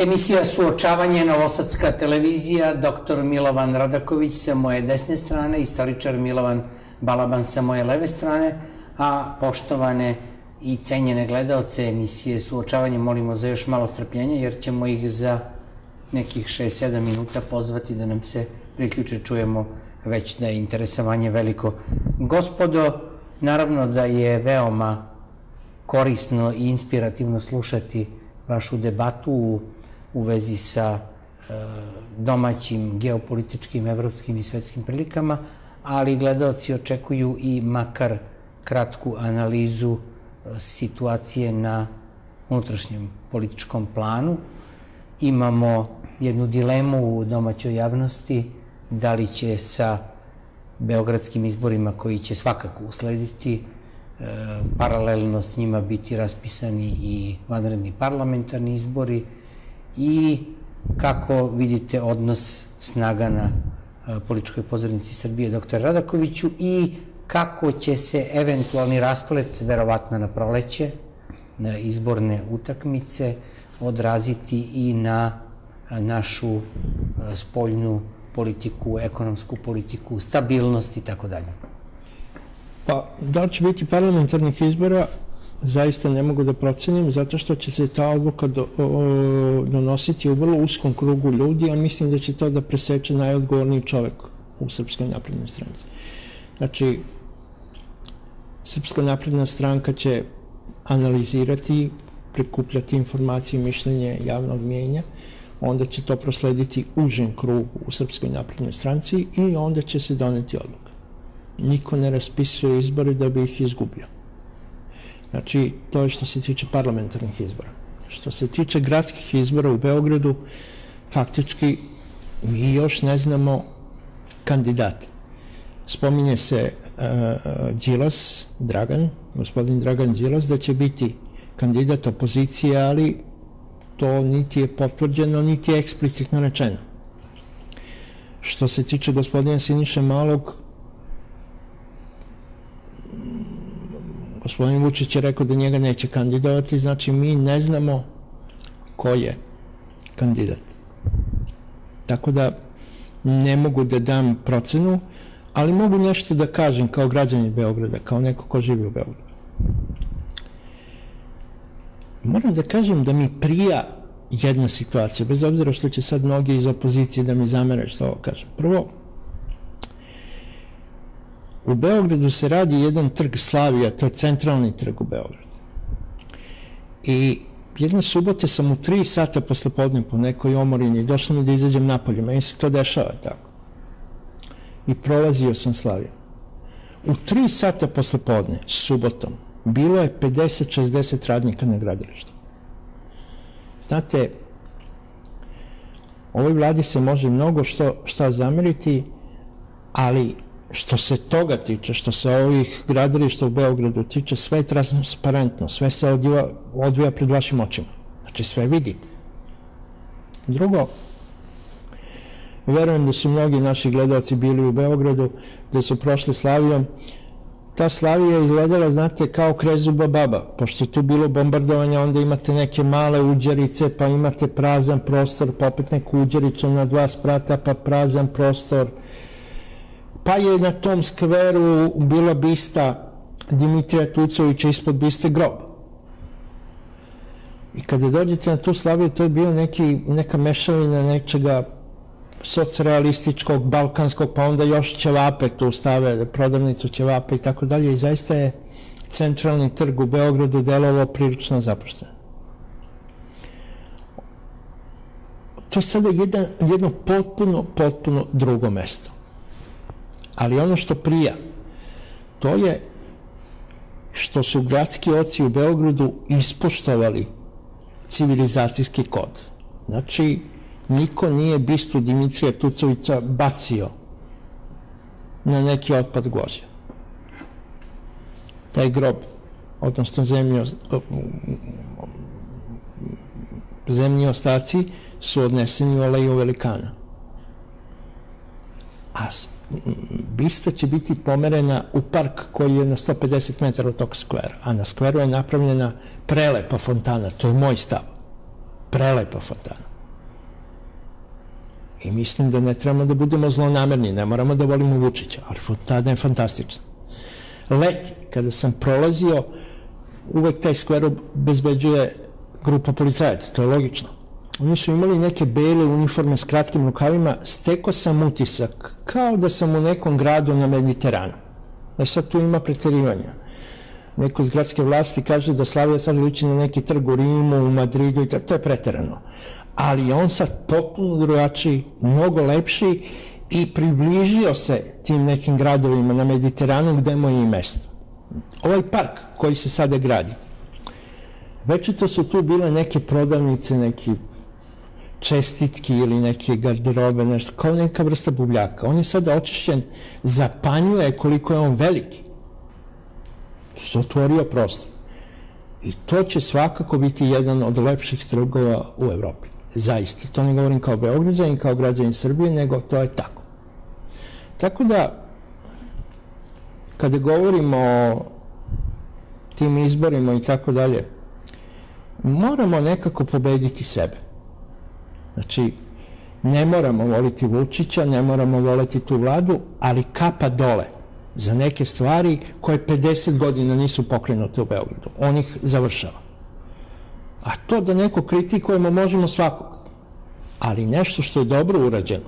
Speaker 1: Emisija Suočavanje, Novosadska televizija, dr. Milovan Radaković sa moje desne strane, istoričar Milovan Balaban sa moje leve strane, a poštovane i cenjene gledaoce emisije Suočavanje molimo za još malo strpljenja, jer ćemo ih za nekih 6-7 minuta pozvati da nam se priključe, čujemo već da je interesovanje veliko. Gospodo, naravno da je veoma korisno i inspirativno slušati vašu debatu u vezi sa domaćim geopolitičkim, evropskim i svetskim prilikama, ali gledaoci očekuju i makar kratku analizu situacije na unutrašnjem političkom planu. Imamo jednu dilemu u domaćoj javnosti, da li će sa beogradskim izborima koji će svakako uslediti, paralelno s njima biti raspisani i vanredni parlamentarni izbori i kako vidite odnos snaga na političkoj pozornici Srbije dr. Radakoviću i kako će se eventualni rasplet, verovatno na proleće, na izborne utakmice, odraziti i na našu spoljnu politiku, ekonomsku politiku, stabilnost i tako dalje.
Speaker 2: Pa, da li će biti parlamentarnih izbora, zaista ne mogu da procenim, zato što će se ta odluka donositi u vrlo uskom krugu ljudi, a mislim da će to da preseče najodgovorniji čovek u Srpskoj naprednoj stranci. Znači, Srpska napredna stranka će analizirati, prikupljati informacije i mišljenje javnog mnijenja, onda će to proslediti užem krugu u Srpskoj naprednoj stranci i onda će se doneti odluka. Niko ne raspisuje izbore da bi ih izgubio. Znači, to je što se tiče parlamentarnih izbora. Što se tiče gradskih izbora u Beogradu, faktički mi još ne znamo kandidate. Spominje se Đilas, gospodin Dragan Đilas, da će biti kandidat opozicije, ali to niti je potvrđeno, niti je eksplicitno rečeno. Što se tiče gospodina Siniše Malog, gospodin Vučić je rekao da njega neće kandidovati, znači mi ne znamo ko je kandidat. Tako da ne mogu da dam procenu, ali mogu nešto da kažem kao građanin Beograda, kao neko ko živi u Beogradu. Moram da kažem da mi prija jedna situacija, bez obzira što će sad mnogi iz opozicije da mi zamere što ovo kažem. Prvo, u Beogradu se radi jedan trg Slavija, to je centralni trg u Beogradu. I jedne subote sam u 3 sata posle podne po nekoj omorini došlo mi da izađem napolje, meni se to dešava tako. I prolazio sam Slavijom. U 3 sata posle podne, subotom, bilo je 50-60 radnika na gradilištu. Znate, ovoj vladi se može mnogo šta zameriti, ali što se toga tiče, što se ovih gradilišta u Beogradu tiče, sve je transparentno, sve se odvija pred vašim očima. Znači, sve vidite. Drugo, verujem da su mnogi naši gledalci bili u Beogradu, da su prošli Slavijom. Ta Slavija je izgledala, znate, kao krezuba baba. Pošto je tu bilo bombardovanja, onda imate neke male uđerice, pa imate prazan prostor, pa opet neku uđericu na 2 sprata, pa prazan prostor. Pa je na tom skveru bila bista Dimitrija Tucovića, ispod biste grob. I kada dođete na tu Slaviju, to je bio neka mešavina nečega socrealističkog, balkanskog, pa onda još ćevape tu stave, prodavnicu ćevape i tako dalje. I zaista je centralni trg u Beogradu delovao prilično zapušteno. To je sada jedno potpuno drugo mesto. Ali ono što prija, to je što su gradski oci u Beogradu ispoštovali civilizacijski kod. Znači, niko nije bistu Dimitrija Tucovića bacio na neki otpad gvožđa. Taj grob, odnosno zemlji ostaci su odneseni u Aleju Velikana. A bista će biti pomerena u park koji je na 150 metara od tog skvera, a na skveru je napravljena prelepa fontana, to je moj stav, prelepa fontana. I mislim da ne trebamo da budemo zlonamerni, ne moramo da volimo Vučića, ali fontana je fantastična. Leti, kada sam prolazio, uvek taj skver obezbeđuje grupa policajaca, to je logično. Oni su imali neke bele uniforme s kratkim rukavima, stekao sam utisak kao da sam u nekom gradu na Mediteranu. Sad tu ima preterivanja. neko iz gradske vlasti kaže da Slavija sad liči na neki trg u Rimu, u Madridu i tako, to je preterano. Ali je on sad potpuno drugačiji, mnogo lepši i približio se tim nekim gradovima na Mediteranu gde mu je i mesto. Ovaj park koji se sada gradi, večito su tu bile neke prodavnice, neki čestitki ili neke garderobe, nešto, kao neka vrsta bubljaka. On je sada očišćen, zapanjuje koliko je on veliki. Tu se otvorio prostor. I to će svakako biti jedan od lepših trgova u Evropi. Zaista. To ne govorim kao Beograđanin, kao građanin Srbije, nego to je tako. Tako da, kada govorimo o tim izborima i tako dalje, moramo nekako pobediti sebe. Znači, ne moramo voliti Vučića, ne moramo voliti tu vladu, ali kapa dole za neke stvari koje 50 godina nisu pokrenute u Beogradu. On ih završava. A to da neko kritikujemo možemo svakog. Ali nešto što je dobro urađeno.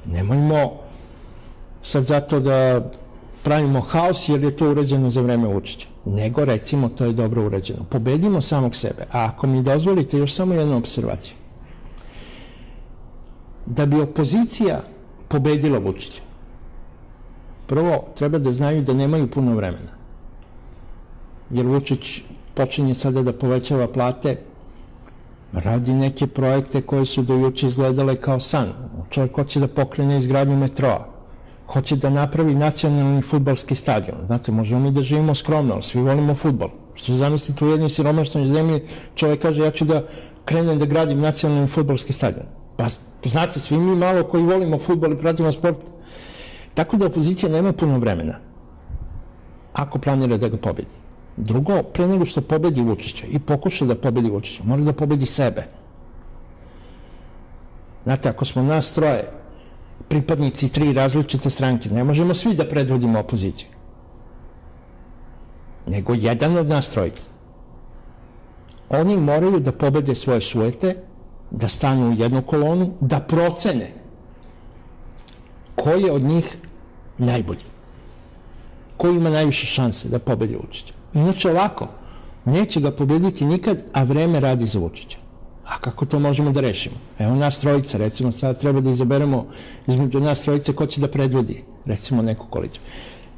Speaker 2: Nemojmo sad zato da pravimo haos jer je to urađeno za vreme Vučića. Nego recimo to je dobro urađeno. Pobedimo samog sebe. A ako mi dozvolite još samo jednu observaciju. Da bi opozicija pobedila Vučića, prvo treba da znaju da nemaju puno vremena. Jer Vučić počinje sada da povećava plate, radi neke projekte koje su do juče izgledale kao san. Čovjek hoće da pokrene izgradnju metroa, hoće da napravi nacionalni fudbalski stadion. Znate, možemo mi da živimo skromno, ali svi volimo fudbal. Što zamislite u jednoj siromašnoj zemlji, čovjek kaže ja ću da krenem da gradim nacionalni fudbalski stadion. Pa znate, svi mi malo koji volimo fudbal i pratimo sport. Tako da opozicija nema puno vremena ako planira da ga pobedi. Drugo, pre nego što pobedi Vučića i pokuša da pobedi Vučića, mora da pobedi sebe. Znate, ako smo nas troje pripadnici 3 različite stranke, ne možemo svi da predvodimo opoziciju. Nego jedan od nas trojica. Oni moraju da pobede svoje sujete, da stanu u jednu kolonu, da procene ko je od njih najbolji. Ko ima najviše šanse da pobedi Vučića. Inače ovako, neće ga pobediti nikad, a vreme radi za Vučića. A kako to možemo da rešimo? Evo nas trojica, recimo sad treba da izaberemo između nas trojice ko će da predvodi, recimo neku koaliciju.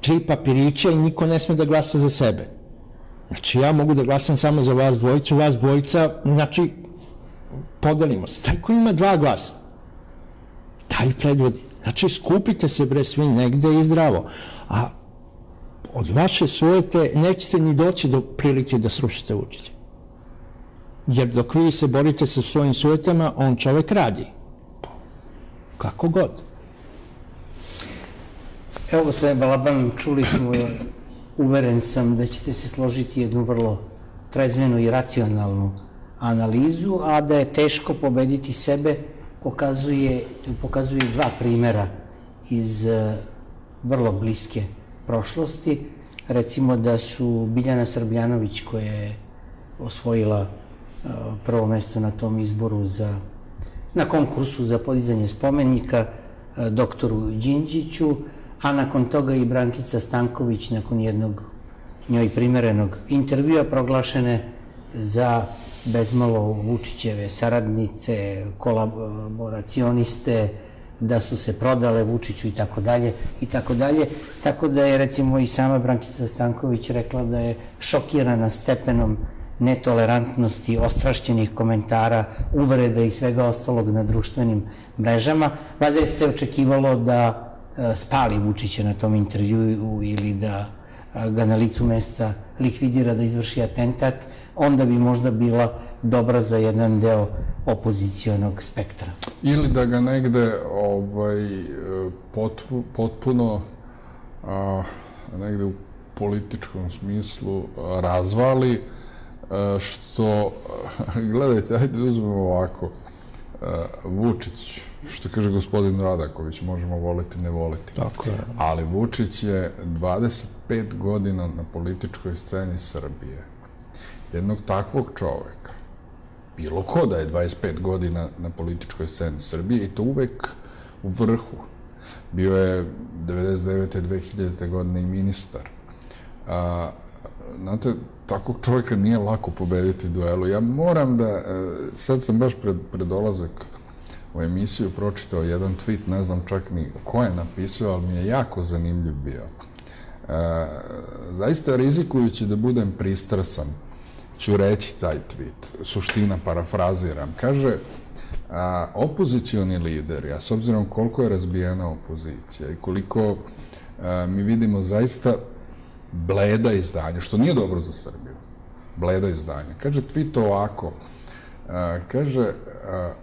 Speaker 2: 3 papirića i niko ne sme da glasa za sebe. Znači ja mogu da glasam samo za vas dvojica, znači podelimo se. Taj ko ima 2 glasa, taj predvodi. Znači skupite se bre svi negde i zdravo. A od vaše sujete nećete ni doći do prilike da srušite Vučića. Jer dok vi se borite sa svojim sujetama, on čovek radi. Kako god.
Speaker 1: Evo, gospodine Balaban, čuli smo, uveren sam da ćete se složiti jednu vrlo trezvenu i racionalnu analizu, a da je teško pobediti sebe pokazuje 2 primera iz vrlo bliske prošlosti. Recimo da su Biljana Srbljanović, koja je osvojila prvo mesto na tom izboru na konkursu za podizanje spomenika doktoru Đinđiću, a nakon toga i Brankica Stanković nakon jednog njoj primerenog intervjua proglašene za bezmalo Vučićeve saradnice, kolaboracioniste, da su se prodale Vučiću i tako dalje i tako dalje. Tako da je recimo i sama Brankica Stanković rekla da je šokirana stepenom netolerantnosti, ostrašćenih komentara, uvreda i svega ostalog na društvenim mrežama. Valjda je se očekivalo da spali Vučića na tom intervjuu ili da ga na licu mesta likvidira, da izvrši atentat, onda bi možda bila dobra za jedan deo opozicionog spektra.
Speaker 3: Ili da ga negde potpuno negde u političkom smislu razvali, što, gledajte, ajde da uzmemo ovako, Vučić, što kaže gospodin Radaković, možemo voliti, ne voliti.
Speaker 2: Tako je.
Speaker 3: Ali Vučić je 25 godina na političkoj sceni Srbije. Jednog takvog čoveka, bilo ko da je 25 godina na političkoj sceni Srbije, i to uvek u vrhu. Bio je 99. 2000. godine i ministar. Znate, takvog čovjeka nije lako pobediti duelu. Ja moram da, sad sam baš pred dolazak u emisiju pročitao jedan tweet, ne znam čak ni ko je napisao, ali mi je jako zanimljiv bio. Zaista rizikujući da budem pristrasan, ću reći taj tweet, suština parafraziram. Kaže, opozicioni lideri, a s obzirom koliko je razbijena opozicija i koliko mi vidimo zaista bleda izdanja, što nije dobro za Srbiju, bleda izdanja. Kaže tweet ovako, kaže,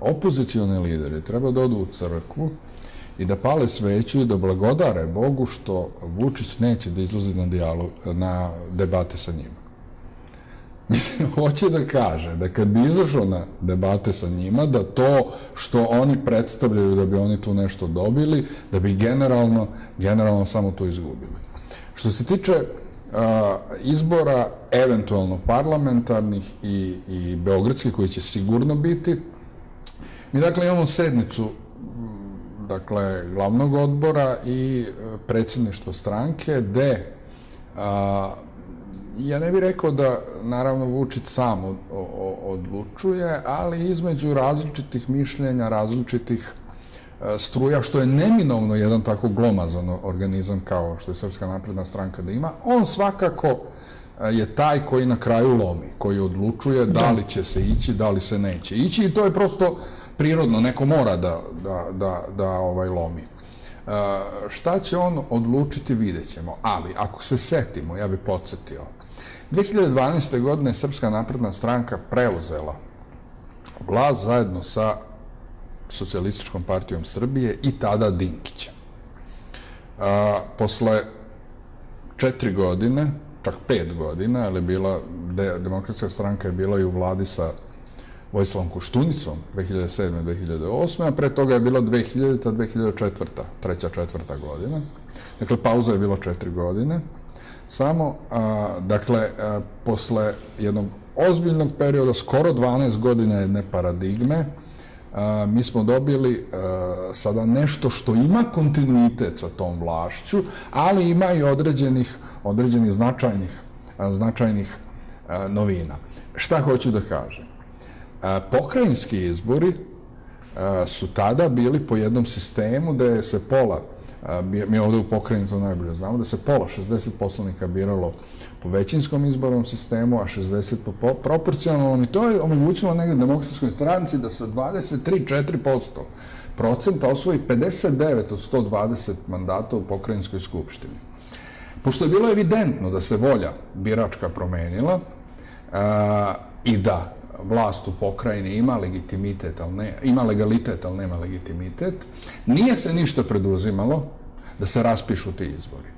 Speaker 3: opozicioni lideri treba da odu u crkvu i da pale sveću i da blagodare Bogu što Vučić neće da izlazi na debate sa njima. Mislim, hoće da kaže da kad bi izašao na debate sa njima, da to što oni predstavljaju da bi oni tu nešto dobili, da bi generalno samo to izgubili. Što se tiče izbora, eventualno parlamentarnih i beogradskih, koji će sigurno biti, mi dakle imamo sednicu glavnog odbora i predsjedništva stranke, gde ja ne bih rekao da, naravno, Vučić sam odlučuje, ali između različitih mišljenja, različitih struja, što je neminovno jedan tako glomazan organizam kao što je Srpska napredna stranka da ima, on svakako je taj koji na kraju lomi, koji odlučuje da li će se ići, da li se neće ići, i to je prosto prirodno, neko mora da lomi. Šta će on odlučiti, vidjet ćemo, ali ako se setimo, ja bih podsjetio, 2012. godine Srpska napredna stranka preuzela vlast zajedno sa Socijalističkom partijom Srbije i tada Dinkića. Posle 4 godine, čak 5 godina, jer je bila, Demokratska stranka je bila i u vladi sa Vojislavom Koštunicom 2007-2008, a pre toga je bila 2000-2004, treća, četvrta godina. Dakle, pauza je bila 4 godine. Samo, dakle, posle jednog ozbiljnog perioda, skoro 12 godina jedne paradigme, mi smo dobili sada nešto što ima kontinuitet sa tom vlašću, ali ima i određenih značajnih novina. Šta hoću da kažem? Pokrajinski izbori su tada bili po jednom sistemu da se pola, mi ovde u pokrajini to najbolje znamo, da se pola, 60 poslanika biralo po većinskom izbornom sistemu, a 60 po proporcionalnom, i to je omogućilo negde Demokratskoj stranci da sa 23-4% osvoji 59 od 120 mandata u pokrajinskoj skupštini. Pošto je bilo evidentno da se volja biračka promenila i da vlast u pokrajini ima legitimitet, ima legalitet, ali nema legitimitet, nije se ništa preduzimalo da se raspišu ti izbori.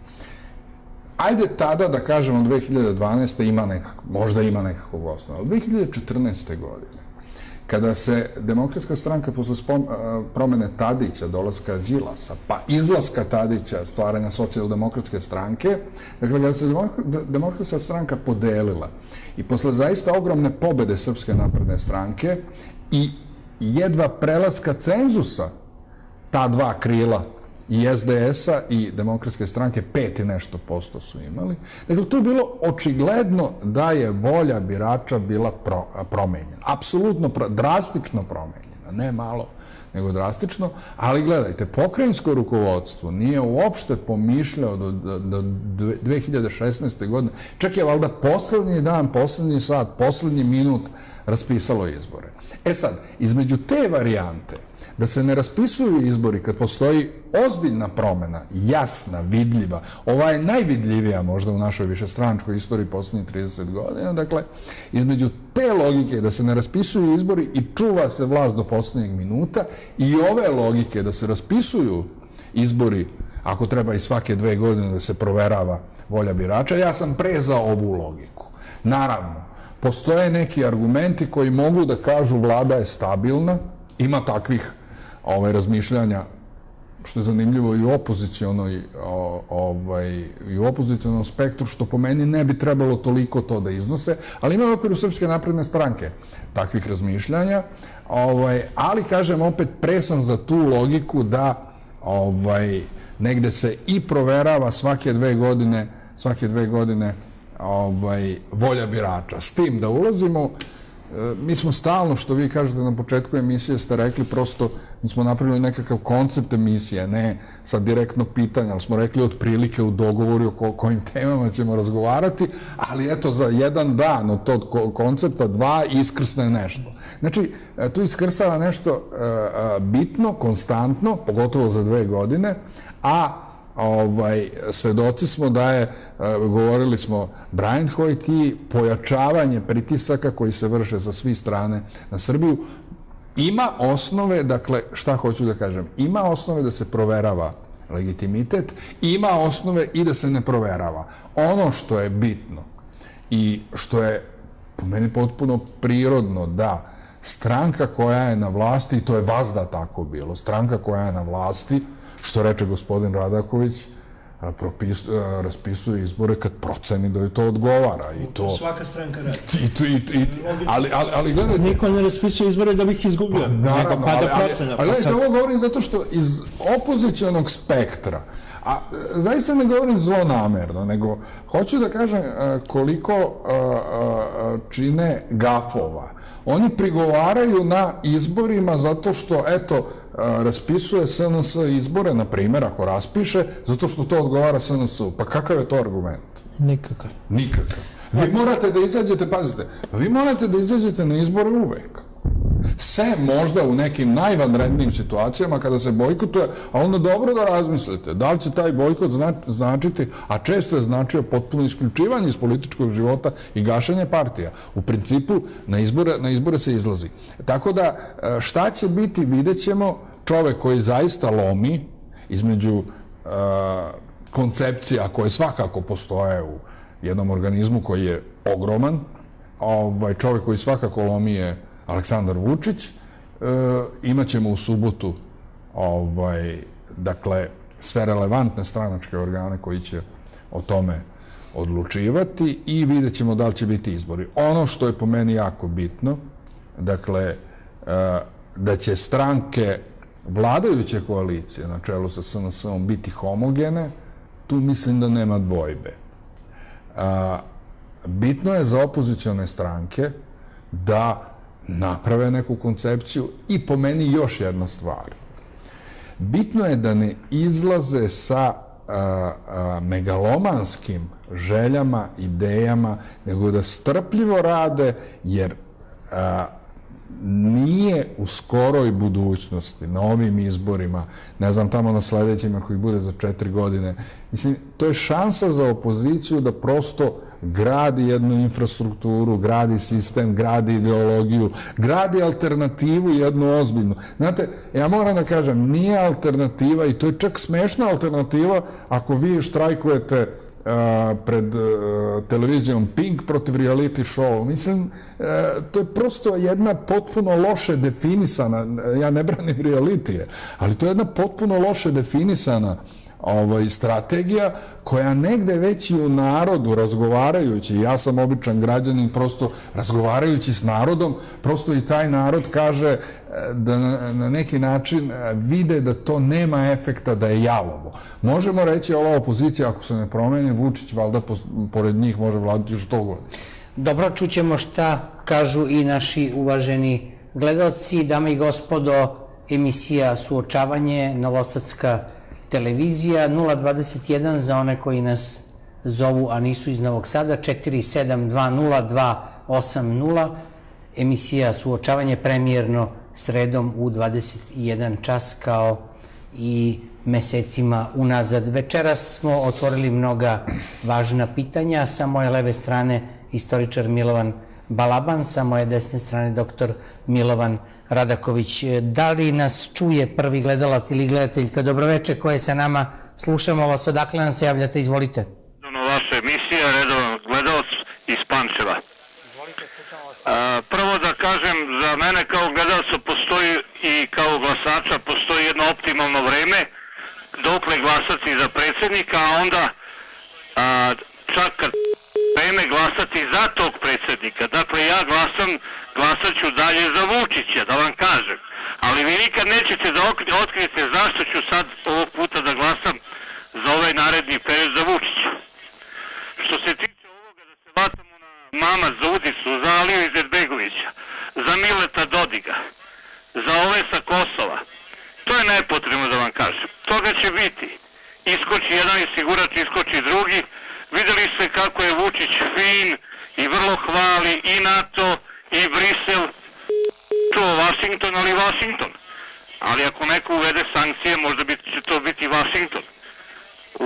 Speaker 3: Ajde tada da kažemo 2012. možda ima nekakvog osnova. Od 2014. godine, kada se Demokratska stranka posle promene Tadića, dolaska Đilasa, pa izlaska Tadića, stvaranja socijaldemokratske stranke, dakle, kada se Demokratska stranka podelila i posle zaista ogromne pobede Srpske napredne stranke i jedva prelaska cenzusa ta dva krila, i SDS-a i Demokratske stranke, 5 i nešto posto su imali. Dakle, to je bilo očigledno da je volja birača bila promenjena. Apsolutno, drastično promenjena. Ne malo, nego drastično. Ali gledajte, pokrajinsko rukovodstvo nije uopšte pomišljao do 2016. godine. Čak je valjda poslednji dan, poslednji sat, poslednji minut raspisalo izbore. E sad, između te varijante da se ne raspisuju izbori kad postoji ozbiljna promena, jasna, vidljiva, ova je najvidljivija možda u našoj višestranačkoj istoriji poslednjih 30 godina, dakle, između te logike da se ne raspisuju izbori i čuva se vlast do poslednjeg minuta, i ove logike da se raspisuju izbori, ako treba i svake 2 godine da se proverava volja birača, ja sam pre za ovu logiku. Naravno, postoje neki argumenti koji mogu da kažu vlada je stabilna, ima takvih razmišljanja, što je zanimljivo i u opozicionom spektru, što po meni ne bi trebalo toliko to da iznose, ali ima u okviru Srpske napredne stranke takvih razmišljanja, ali, kažem, opet presam za tu logiku da negde se i proverava svake 2 godine svake 2 godine volja birača. S tim da ulazimo, mi smo stalno, što vi kažete na početku emisije, ste rekli prosto, mi smo napravili nekakav koncept emisije, ne sad direktno pitanja, ali smo rekli otprilike u dogovoru o kojim temama ćemo razgovarati, ali eto za jedan dan od tog koncepta 2 iskrsne nešto. Znači, tu iskrsava nešto bitno, konstantno, pogotovo za 2 godine, a svedoci smo da je, govorili smo, Brian Hoyt i pojačavanje pritisaka koji se vrše sa svih strane na Srbiju, ima osnove, dakle, šta hoću da kažem, ima osnove da se proverava legitimitet, ima osnove i da se ne proverava. Ono što je bitno i što je po meni potpuno prirodno da stranka koja je na vlasti, i to je vazda tako bilo, stranka koja je na vlasti, što reče gospodin Radaković, raspisuje izbore kad proceni da joj to odgovara.
Speaker 2: To svaka stranka radi.
Speaker 3: Ali gledajte...
Speaker 2: Niko ne raspisuje izbore da bi ih izgubio. Nego pada procena.
Speaker 3: Ali gledajte, ovo govorim zato što iz opozicionog spektra, a zaista ne govorim zlonamerno, nego hoću da kažem koliko čine gafova. Oni prigovaraju na izborima zato što, eto, raspisuje SNS izbore, na primjer, ako raspiše, zato što to odgovara SNS-u. Pa kakav je to argument?
Speaker 2: Nikakav.
Speaker 3: Nikakav. Vi morate da izađete, pazite, vi morate da izađete na izbore uvek. Sem možda u nekim najvanrednijim situacijama kada se bojkotuje, a onda dobro da razmislite da li će taj bojkot značiti, a često je značio potpuno isključivanje iz političkog života i gašenje partija. U principu na izbore se izlazi. Tako da šta će biti, vidjet ćemo. Čovek koji zaista lomi između koncepcija koje svakako postoje u jednom organizmu koji je ogroman, čovek koji svakako lomi je Aleksandar Vučić. Imaćemo u subotu dakle sve relevantne stranačke organe koji će o tome odlučivati i vidjet ćemo da li će biti izbori. Ono što je po meni jako bitno, dakle, da će stranke vladajuće koalicije na čelu sa SNS-om biti homogene, tu mislim da nema dvojbe. Bitno je za opozicione stranke da naprave neku koncepciju i po meni još jedna stvar. Bitno je da ne izlaze sa megalomanskim željama, idejama, nego da strpljivo rade, jer nije u skoroj budućnosti, na ovim izborima, ne znam, tamo na sledećima koji bude za 4 godine, mislim, to je šansa za opoziciju da prosto gradi jednu infrastrukturu, gradi sistem, gradi ideologiju, gradi alternativu jednu ozbiljnu. Znate, ja moram da kažem, nije alternativa, i to je čak smešna alternativa, ako vi štrajkujete pred televizijom Pink protiv reality show. Mislim, to je prosto jedna potpuno loše definisana, ja ne branim realitije, ali to je jedna potpuno loše definisana strategija koja negde već i u narodu, razgovarajući, ja sam običan građanin, prosto razgovarajući s narodom, prosto i taj narod kaže da na neki način vide da to nema efekta, da je jalovo. Možemo reći, ova opozicija, ako se ne promeni, Vučić valjda pored njih može vladati još 100 godina.
Speaker 1: Dobro, čućemo šta kažu i naši uvaženi gledalci. Dame i gospodo, emisija Suočavanje, Novosadska televizija, 021 za one koji nas zovu, a nisu iz Novog Sada, 4720-280, emisija Suočavanje premijerno sredom u 21 čas kao i mesecima unazad. Večeras smo otvorili mnoga važna pitanja. Sa moje leve strane istoričar Milovan Balaban, sa moje desne strane doktor Milovan Radaković. Da li nas čuje prvi gledalac ili gledateljka? Dobroveče, koje sa nama slušamo vas, odakle nam se javljate, izvolite.
Speaker 7: Vaša emisija, redovan gledalac iz Pančeva. Prvo da kažem, za mene kao gledalca postoji i kao glasača postoji jedno optimalno vreme dokle glasati za predsjednika, a onda čak kad vreme glasati za tog predsjednika. Dakle, ja glasat ću dalje za Vučića, da vam kažem. Ali vi nikad nećete da otkrijete zašto ću sad ovog puta da glasam za ovaj naredni period za Vučića. jebi ga, za ove sa Kosova. To je nepotrebno da vam kažem. Toga će biti. Iskoči jedan osigurač, iskoči drugi. Videli ste kako je Vučić fin i vrlo hvali i NATO i Brisel. To Vašington, ali Vašington. Ali ako neko uvede sankcije, možda će to biti Vašington.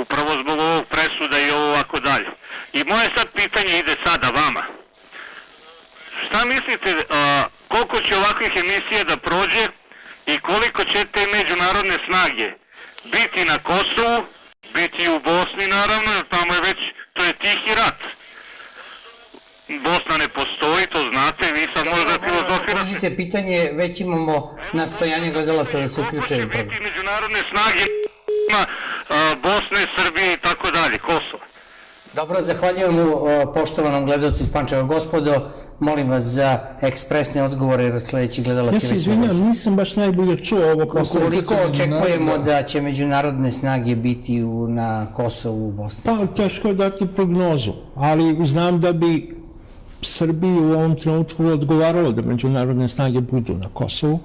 Speaker 7: Upravo zbog ovog presuda i ovo ovako dalje. I moje sad pitanje ide sada vama. Šta mislite, koliko će ovakvih emisija da prođe i koliko će te međunarodne snage biti na Kosovu, biti u Bosni naravno, jer tamo je već, to je tihi rat. Bosna ne postoji, to znate, vi sad možda filozofirate.
Speaker 1: Možete pitanje, već imamo nastojanje gledalaca da se uključe.
Speaker 7: Koliko će biti međunarodne snage Bosne, Srbije i tako dalje, Kosova?
Speaker 1: Dobro, zahvaljujem poštovanom gledalcu iz Pančeva. Gospodo, molim vas za ekspresne odgovore, jer sledeći gledalac...
Speaker 2: Ja se izvinjam, nisam baš najbolje čuo ovo.
Speaker 1: Koliko očekujemo da će međunarodne snage biti na Kosovu u Bosni?
Speaker 2: Pa, teško je dati prognozu, ali znam da bi Srbiji u ovom trenutku odgovaralo da međunarodne snage budu na Kosovu,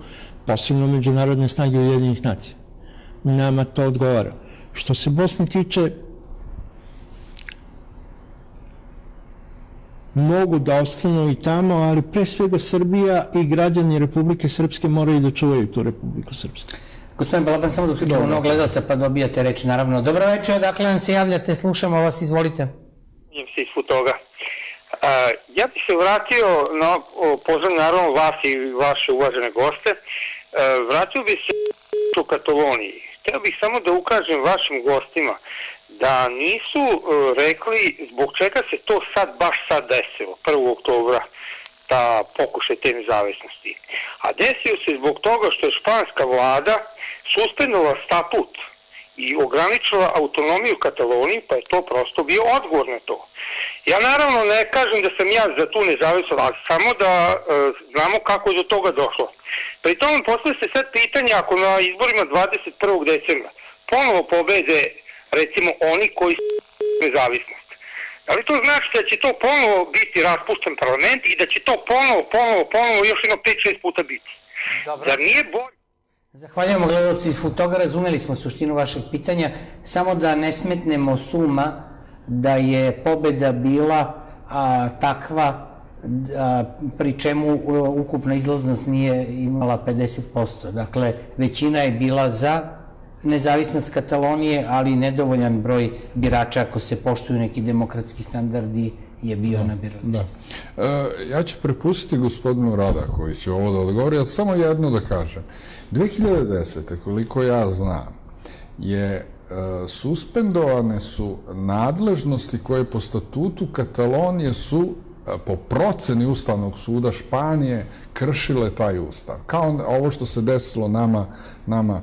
Speaker 2: posebno međunarodne snage Ujedinjenih nacija. Nama to odgovara. Što se Bosne tiče, mogu da ostanu i tamo, ali pre svega Srbija i građani Republike Srpske moraju da čuvaju tu Republiku Srpsku.
Speaker 1: Gospodin Balaban, samo da uključimo onog gledalca pa dobijate reč, naravno. Dobro večer, odakle nam se javljate, slušamo vas, izvolite.
Speaker 8: Se iz toga. Ja bih se vratio, pozdravljam naravno vas i vaše uvažene goste, vratio bih se u Kataloniji. Hteo bih samo da ukažem vašim gostima da nisu rekli zbog čega se to baš sad desilo, 1. oktobra, ta pokušaj te nezavisnosti. A desio se zbog toga što je španska vlada suspendovala statut i ograničila autonomiju Kataloniji, pa je to prosto bio odgovor na to. Ja naravno ne kažem da sam ja za tu nezavisnost, ali samo da znamo kako je do toga došlo. Pri tome postavlja se sad pitanje, ako na izborima 21. decembra ponovo pobede, recimo, oni koji su nezavisnost. Da li to znači da će to ponovo biti raspušten parlament i da će to ponovo još jedno 5-6 puta biti? Zar nije bolje?
Speaker 1: Zahvaljujemo gledalci iz Futoga, razumeli smo suštinu vašeg pitanja, samo da ne smetnemo suma da je pobeda bila takva pri čemu ukupna izlaznost nije imala 50%. Dakle, većina je bila za nezavisnost Katalonije, ali nedovoljan broj birača, ako se poštuju neki demokratski standardi, je bio na biralištu.
Speaker 3: Ja ću prepustiti gospodinu Radakoviću ovo da odgovori, ali samo jedno da kažem. 2010. koliko ja znam, suspendovane su nadležnosti koje po statutu Katalonije su po proceni Ustavnog suda Španije kršile taj ustav. Kao ovo što se desilo nama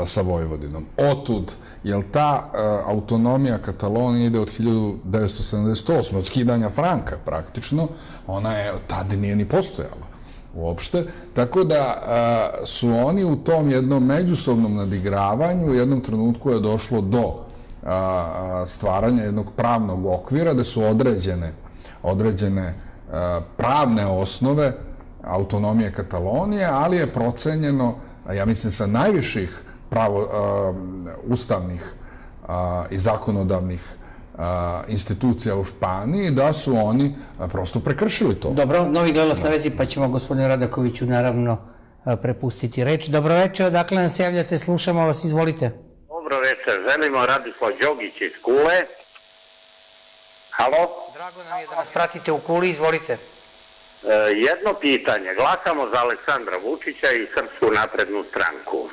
Speaker 3: sa Vojvodinom. Otud, jer ta autonomija Katalonije ide od 1978. od skidanja Franka praktično, ona je tad nije ni postojala uopšte, tako da su oni u tom jednom međusobnom nadigravanju u jednom trenutku je došlo do stvaranja jednog pravnog okvira gde su određene pravne osnove autonomije Katalonije, ali je procenjeno, ja mislim sa najviših ustavnih i zakonodavnih institucija u Španiji, da su oni prosto prekršili to.
Speaker 1: Dobro, novi gledalac na vezi, pa ćemo gospodinu Radakoviću naravno prepustiti reč. Dobro večer, odakle nam se javljate, slušamo vas, izvolite.
Speaker 9: Dobro večer, želimo Radislav Đogić iz Kule. Halo?
Speaker 1: Drago nam je da nas pratite u Kuli, izvolite.
Speaker 9: Jedno pitanje, glasamo za Aleksandra Vučića i Srpsku naprednu stranku.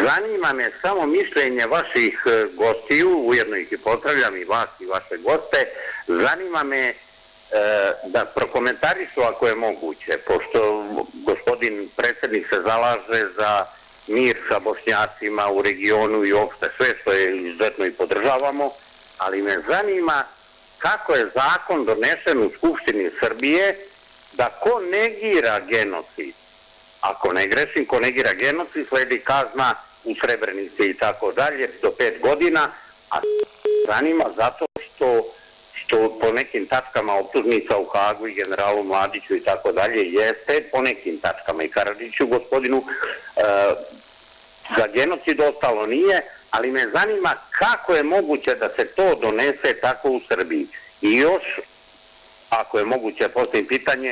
Speaker 9: Zanima me samo mišljenje vaših gostiju, ujedno ih i pozdravljam i vas i vaše goste, zanima me da prokomentarišu ako je moguće, pošto gospodin predsjednik se zalaže za mir sa Bošnjacima u regionu i uopšte sve što je izuzetno i podržavamo, ali me zanima kako je zakon donesen u Skupštini Srbije da ko negira genocid, ako ne grešim, ko negira genocid, sledi kazna u Srebrenici i tako dalje, do 5 godina, a zanima zato što što po nekim tačkama optužnica u Hagu i generalu Mladiću i tako dalje jeste, po nekim tačkama i Karadžiću gospodinu, za genocid ostalo nije, ali me zanima kako je moguće da se to donese tako u Srbiji. I još, ako je moguće, postavim pitanje,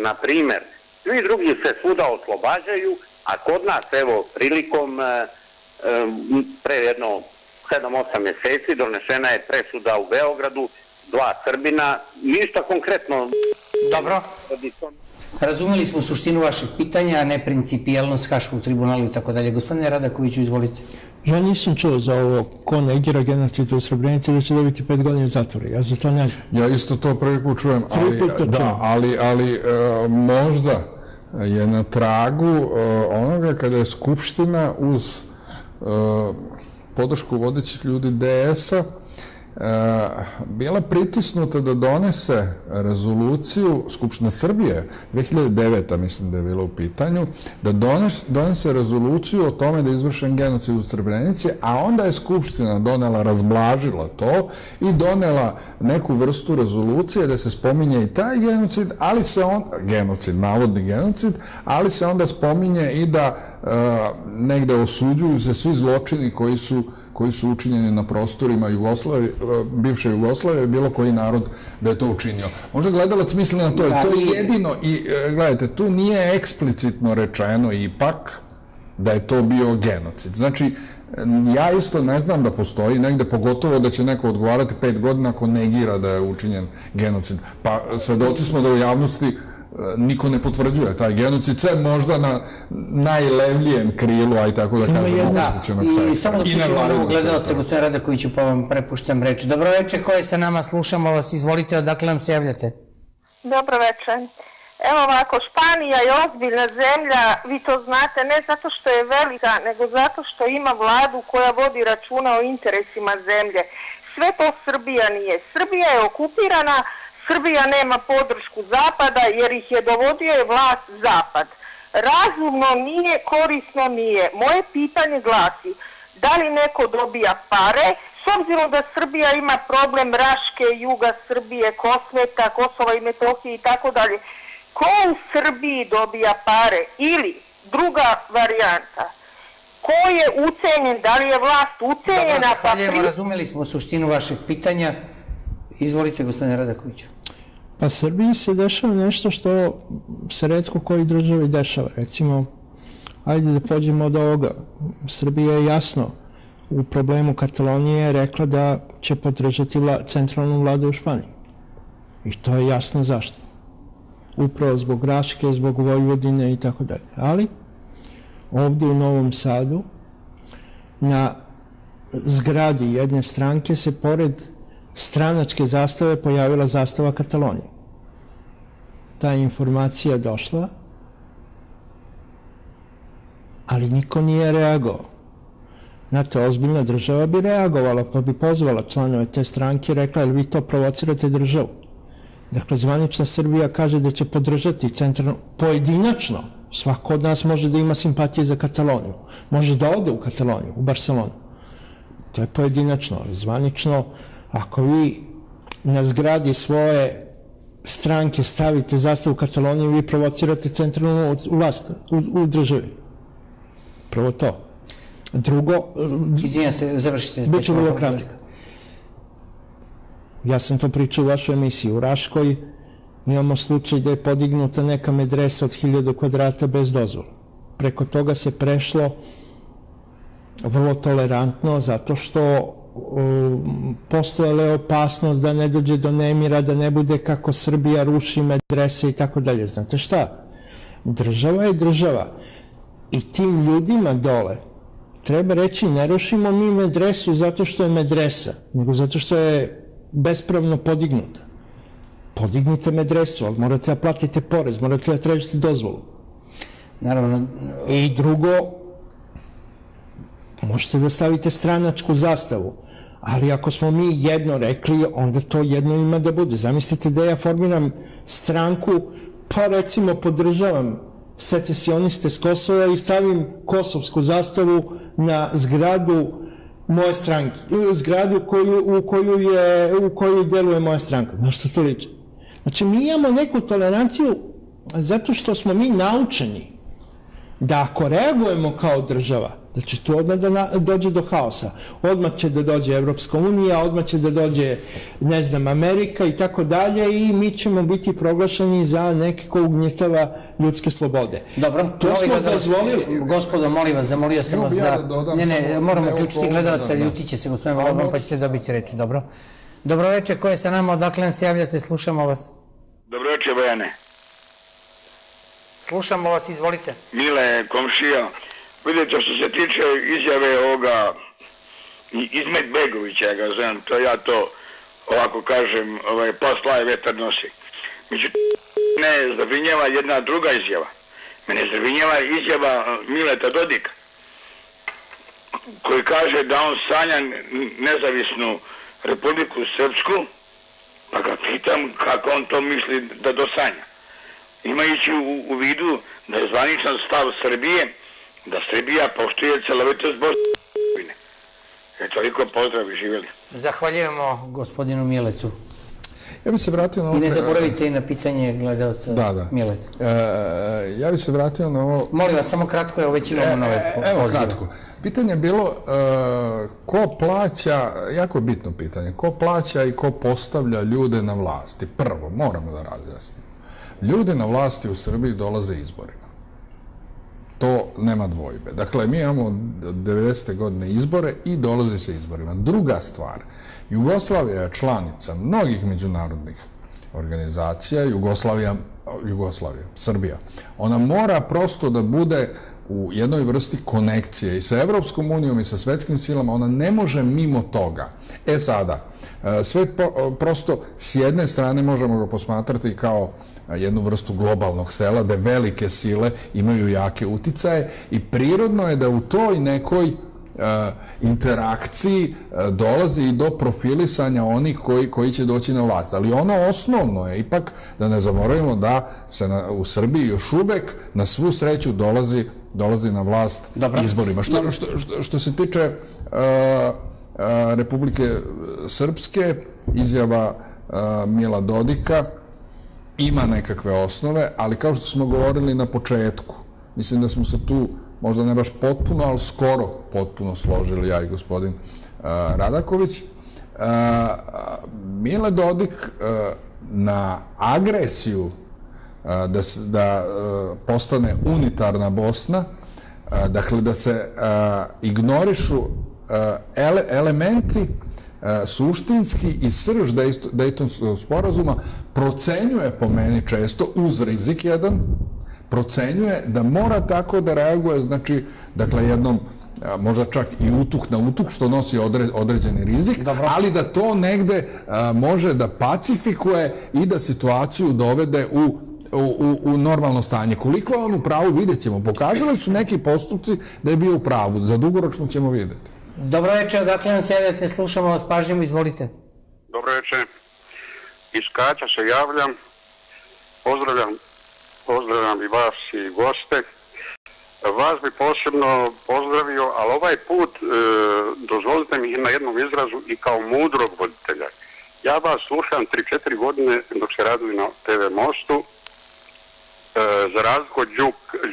Speaker 9: na primer, svi drugi se svuda oslobađaju, a kod nas, evo, prilikom pre jedno 7-8 meseci donešena je presuda u Beogradu, 2 Srbina, ništa konkretno.
Speaker 1: Dobro. Razumeli smo suštinu vašeg pitanja, a ne principijelnost Haškog tribunala i tako dalje. Gospodine Radakoviću, izvolite.
Speaker 2: Ja nisam čuo za ovo ko negira genocid u Srebrenici da će dobiti 5 godina zatvora. Ja za to ne znam.
Speaker 3: Ja isto to prvi put čujem, ali možda je na tragu onoga kada je Skupština uz podršku vodećih ljudi DS-a bila pritisnuta da donese rezoluciju, Skupština Srbije, 2009. mislim da je bilo u pitanju, da donese rezoluciju o tome da je izvršen genocid u Srebrenici, a onda je Skupština donela, razblažila to i donela neku vrstu rezolucije da se spominje i taj genocid, ali se navodni genocid, ali se onda spominje i da negde osuđuju se svi zločini koji su učinjeni na prostorima bivše Jugoslavije, bilo koji narod da je to učinio. Možda gledalac misli na to, to je jedino i gledajte, tu nije eksplicitno rečeno ipak da je to bio genocid. Znači, ja isto ne znam da postoji negde, pogotovo da će neko odgovarati 5 godina ako negira da je učinjen genocid. Pa svedoci smo da u javnosti niko ne potvrđuje taj genocid, sve možda na najlevlijem krilu, aj tako da kažem, opozicionog sektora.
Speaker 1: I samo da pričamo u gledalce, gospodine Radakoviću, pa vam prepuštam reč. Dobro večer, koje sa nama slušamo vas, izvolite, odakle nam se javljate?
Speaker 10: Dobro večer. Evo ovako, Španija je ozbiljna zemlja, vi to znate, ne zato što je velika, nego zato što ima vladu koja vodi računa o interesima zemlje. Sve to Srbija nije. Srbija je okupirana, Srbija nema podršku Zapada jer ih je dovodio vlast Zapad. Razumno nije, korisno nije. Moje pitanje glasi, da li neko dobija pare, s obzirom da Srbija ima problem Raške, juga Srbije, Kosmeta, Kosova i Metohije i tako dalje. Ko u Srbiji dobija pare? Ili, druga varijanta, ko je ucenjen, da li je vlast ucenjena?
Speaker 1: Dobro, razumeli smo suštinu vašeg pitanja. Izvolite, gospodine Radakoviću.
Speaker 2: Pa Srbiji se dešava nešto što se retko koji državi dešava. Recimo, ajde da pođemo od ovoga. Srbija je jasno u problemu Katalonije rekla da će podržati centralnu vladu u Španiji. I to je jasno zašto. Upravo zbog Raške, zbog Vojvodine i tako dalje. Ali, ovdje u Novom Sadu, na zgradi jedne stranke se pored stranačke zastave pojavila zastava Katalonije. Ta informacija je došla, ali niko nije reagovao. Znate, ozbiljna država bi reagovala, pa bi pozvala članove te stranke i rekla, jel vi to provocirate državu? Dakle, zvanična Srbija kaže da će podržati centralno, pojedinačno, svako od nas može da ima simpatije za Kataloniju, može da ode u Kataloniju, u Barcelonu. To je pojedinačno, ali zvanično, ako vi na zgradi svoje stranke stavite zastavu Katalonije, vi provocirate centralnu vlast u državi. Prvo to. Drugo...
Speaker 1: Izvinjam se, završite.
Speaker 2: Biću vrlo kratak. Ja sam to pričao u vašoj emisiji. U Raškoj imamo slučaj da je podignuta neka medresa od 1000 kvadrata bez dozvola. Preko toga se prešlo vrlo tolerantno, zato što postojala je opasnost da ne dođe do nemira, da ne bude kako Srbija ruši medrese i tako dalje. Znate šta? Država je država. I tim ljudima dole treba reći, ne rušimo mi medresu zato što je medresa, nego zato što je bespravno podignuta. Podignite medresu, ali morate da platite porez, morate da tražite dozvolu.
Speaker 1: Naravno.
Speaker 2: I drugo, možete da stavite stranačku zastavu, ali ako smo mi jedno rekli, onda to jedno ima da bude. Zamislite da ja formiram stranku, pa recimo podržavam secesioniste s Kosova i stavim kosovsku zastavu na zgradu moje stranke, ili zgradu u kojoj deluje moja stranka. Na što to liči? Znači, mi imamo neku toleranciju zato što smo mi naučeni da ako reagujemo kao država, da će tu odmah da dođe do haosa. Odmah će da dođe Evropska unija, odmah će da dođe, ne znam, Amerika i tako dalje i mi ćemo biti proglašeni za neke ko ugnjetava ljudske slobode.
Speaker 1: Dobro,
Speaker 2: to smo dozvolili.
Speaker 1: Gospodo, molim vas, zamolio sam vas da... Ne, moramo uključiti gledalca, ljutit će se gospodin Balaban, pa ćete dobiti reč, dobro? Dobro večer, ko je sa nama, odakle nam se javljate, slušamo vas.
Speaker 11: Dobro večer, Bojane.
Speaker 1: Slušamo vas, izvolite.
Speaker 11: Mile, komšija, vidite što se tiče izjave ovoga Izmet Begovića, ja ga znam, to ja to ovako kažem, posla je vetar nosi. Međutim, ne zabrinjava jedna druga izjava. Mene zabrinjava izjava Mileta Dodika, koji kaže da on sanja nezavisnu Republiku Srpsku, pa ga pitam kako on to misli da dosanja. Imajući u vidu da je zvaničan stav Srbije, da Srbija poštuje celovitost Bosne. Toliko pozdrav i živjeli.
Speaker 1: Zahvaljujemo gospodinu Miletu.
Speaker 3: Ja bih se vratio na ovo...
Speaker 1: I ne zaboravite i na pitanje gledalca Mileta.
Speaker 3: Ja bih se vratio na ovo...
Speaker 1: Molim vas, samo kratko, evo već imamo nove pozive.
Speaker 3: Evo kratko. Pitanje je bilo ko plaća, jako bitno pitanje, ko plaća i ko postavlja ljude na vlasti. Prvo, moramo da razjasnimo. Ljudi na vlasti u Srbiji dolaze izborima. To nema dvojbe. Dakle, mi imamo 90. godine izbore i dolazi se izborima. Druga stvar, Jugoslavija je članica mnogih međunarodnih organizacija, Srbija. Ona mora prosto da bude u jednoj vrsti konekcije i sa Evropskom unijom i sa svetskim silama, ona ne može mimo toga. Sada, svet prosto s jedne strane možemo ga posmatrati kao jednu vrstu globalnog sela, gde velike sile imaju jake uticaje i prirodno je da u toj nekoj interakciji dolazi i do profilisanja onih koji će doći na vlast. Ali ono osnovno je ipak da ne zaboravimo da se u Srbiji još uvek na svu sreću dolazi na vlast izborima. Što se tiče Republike Srpske, izjava Mila Dodika ima nekakve osnove, ali kao što smo govorili na početku, mislim da smo se tu možda ne baš potpuno, ali skoro potpuno složili ja i gospodin Radaković. Mile Dodik na agresiju da postane unitarna Bosna, dakle da se ignorišu elementi suštinski i srž Dejtonskog sporazuma, procenjuje po meni često, uz rizik jedan, procenjuje da mora tako da reaguje, znači, dakle, jednom, možda čak i utuh na utuh, što nosi određeni rizik, ali da to negde može da pacifikuje i da situaciju dovede u normalno stanje. Koliko je on u pravu, vidjet ćemo. Pokazali su neki postupci da je bio u pravu. Za dugoročno ćemo vidjeti.
Speaker 1: Dobro večer, odakle nam se javljate, slušamo vas pažnjom, izvolite.
Speaker 12: Dobro večer, iz Kaća se javljam, pozdravljam i vas i goste. Vas bi posebno pozdravio, ali ovaj put dozvolite mi na jednom izrazu i kao mudrog voditelja. Ja vas slušam 3-4 godine dok se raduju na TV Mostu, za razliku od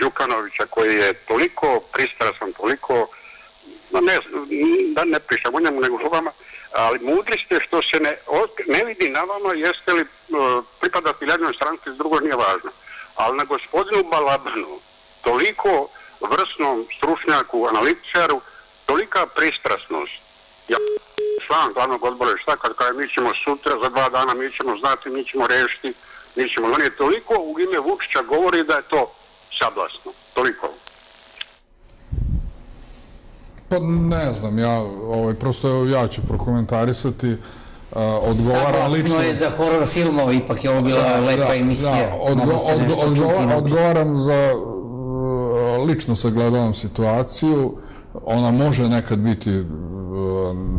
Speaker 12: Đukanovića koji je toliko pristrasan, toliko, da ne pričam o njemu nego o vama, ali mudri ste što se ne vidi na vama jeste li pripadati jednoj stranci, s drugoj nije važno. Ali na gospodinu Balabanu, toliko vrsnom stručnjaku, analitičaru, tolika pristrasnost. Ja član glavnog odbora i šta kad mi ćemo sutra, za 2 dana mi ćemo znati, mi ćemo rešiti, mi ćemo. On je toliko u ime Vučića govori da je to sablasno. Toliko.
Speaker 3: Pa ne znam, prosto ja ću prokomentarisati, odgovaram lično...
Speaker 1: Saglasno je za horor filmove, ipak je ovo bila lepa emisija.
Speaker 3: Odgovaram za lično sagledavam situaciju, ona može nekad biti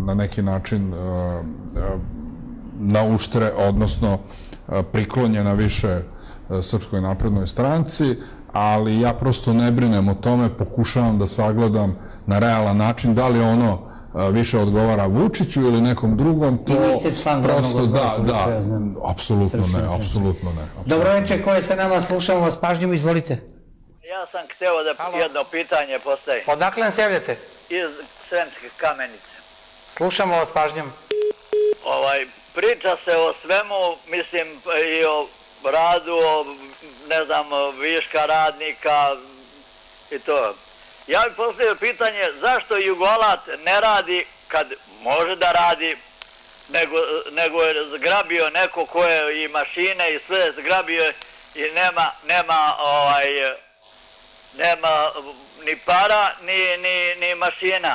Speaker 3: na neki način na uštre, odnosno priklonjena više Srpskoj naprednoj stranci, ali ja prosto ne brinem o tome, pokušavam da sagledam na realan način da li ono više odgovara Vučiću ili nekom drugom, to prosto da, apsolutno ne.
Speaker 1: Dobro večer, ko je sa nama, slušamo vas pažnjom, izvolite.
Speaker 13: Ja sam hteo da jedno pitanje postavim.
Speaker 1: Odakle nam se javljate?
Speaker 13: Iz Sremske Kamenice.
Speaker 1: Slušamo vas pažnjom.
Speaker 13: Priča se o svemu, mislim i o radu, ne znam, viška radnika i to. Ja bih postavio pitanje zašto Jugoalat ne radi kad može da radi, nego je zgrabio neko ko je i mašine i sve zgrabio i nema ni para ni mašina.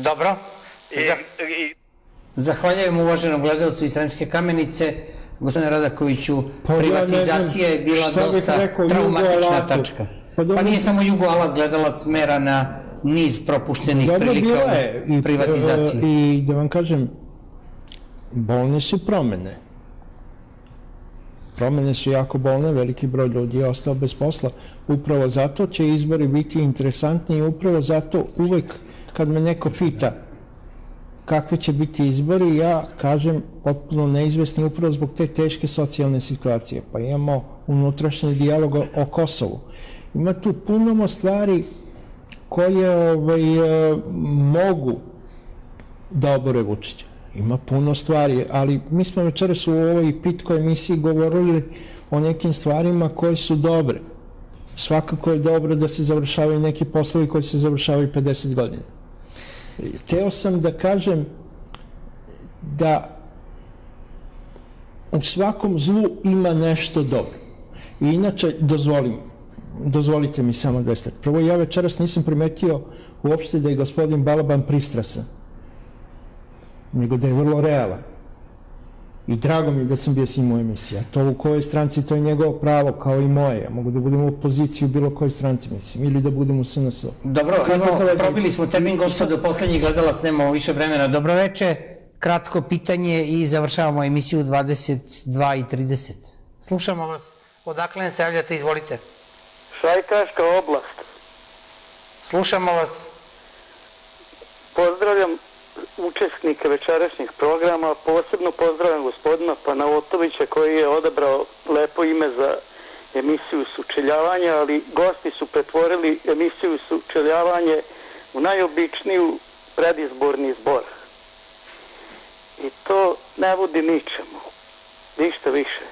Speaker 1: Dobro. Zahvaljujem uvaženom gledalcu iz Sremske Kamenice. Gospodine Radakoviću, privatizacija je bila dosta traumatična tačka. Pa nije samo Jugoalat gledalac mera na niz propuštenih prilika u privatizaciji.
Speaker 2: I da vam kažem, bolne su promene. Promene su jako bolne, veliki broj ljudi je ostao bez posla. Upravo zato će izbori biti interesantni i upravo zato uvek kad me neko pita kakvi će biti izbori, ja kažem potpuno neizvesni upravo zbog te teške socijalne situacije. Pa imamo unutrašnji dijalog o Kosovu. Ima tu puno stvari koje mogu da obore Vučića. Ima puno stvari, ali mi smo večeras u ovoj pitkoj emisiji govorili o nekim stvarima koje su dobre. Svakako je dobro da se završavaju neki poslovi koji se završavaju 50 godina. Teo sam da kažem da u svakom zlu ima nešto dobro. I inače, dozvolite mi samo 2 stvari. Prvo, ja večeras nisam primetio uopšte da je gospodin Balaban pristrasan, nego da je vrlo realan. I drago mi je da sam bio s njim u emisiji. A to u kojoj stranci, to je njegovo pravo, kao i moje. Ja mogu da budem u opoziciji u bilo kojoj stranci, mislim, ili da budem u SNS-u.
Speaker 1: Dobro, probili smo termin, gospodo, poslednji gledalac, nemamo više vremena. Dobro večer, kratko pitanje i završavamo emisiju u 22:30. Slušamo vas, odakle se javljate, izvolite.
Speaker 14: Švajcarska oblast.
Speaker 1: Slušamo vas.
Speaker 14: Pozdravljam učesnike večerašnjih programa, posebno pozdravljam gospodina Panavotovića koji je odabrao lepo ime za emisiju Sučeljavanja, ali gosti su pretvorili emisiju Sučeljavanje u najobičniju predizborni zbor. I to ne vodi ničemu. Ništa više.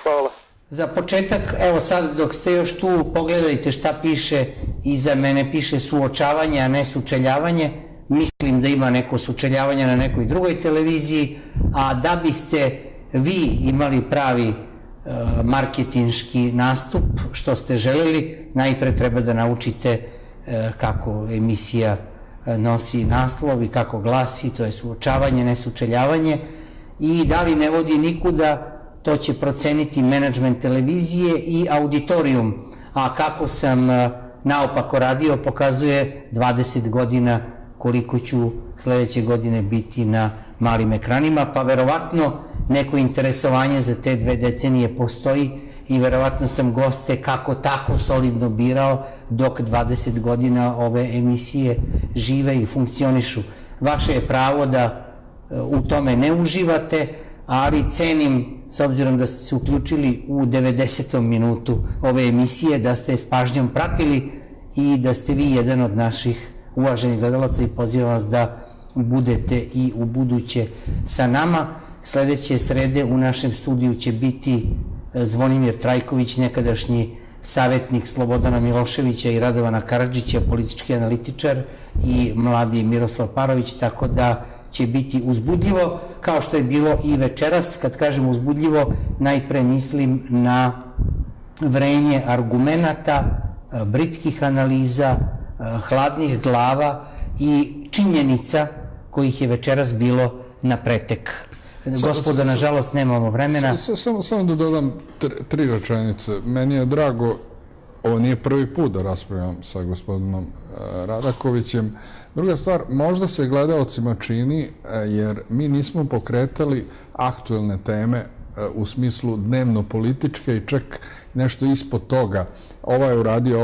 Speaker 14: Hvala.
Speaker 1: Za početak, evo sad dok ste još tu, pogledajte šta piše iza mene, piše suočavanje, a ne sučeljavanje. Mislim da ima neko sučeljavanje na nekoj drugoj televiziji, a da biste vi imali pravi marketinški nastup, što ste želeli, najpre treba da naučite kako emisija nosi naslov i kako glasi, to je suočavanje, ne sučeljavanje, i da li ne vodi nikuda, to će proceniti menadžment televizije i auditorijum, a kako sam naopako radio pokazuje 20 godina koliko ću sledeće godine biti na malim ekranima, pa verovatno neko interesovanje za te 2 decenije postoji i verovatno sam goste kako tako solidno birao dok 20 godina ove emisije žive i funkcionišu. Vaše je pravo da u tome ne uživate, ali cenim, s obzirom da ste se uključili u 90. minutu ove emisije, da ste s pažnjom pratili i da ste vi jedan od naših uvaženih gledalaca i pozivam vas da budete i u buduće sa nama. Sledeće srede u našem studiju će biti Zvonimir Trajković, nekadašnji savjetnik Slobodana Miloševića i Radovana Karadžića, politički analitičar, i mladi Miroslav Parović, tako da će biti uzbudljivo, kao što je bilo i večeras. Kad kažem uzbudljivo, najpre mislim na vrenje argumenata, britkih analiza, hladnih glava i činjenica kojih je večeras bilo na pretek. Gospodo, nažalost, nemamo vremena.
Speaker 3: Samo da dodam 3 rečenice. Meni je drago, ovo nije prvi put da raspravljam sa gospodinom Radakovićem. Druga stvar, možda se gledaocima čini, jer mi nismo pokretali aktuelne teme u smislu dnevno-političke i čak nešto ispod toga. Ovo je uradio,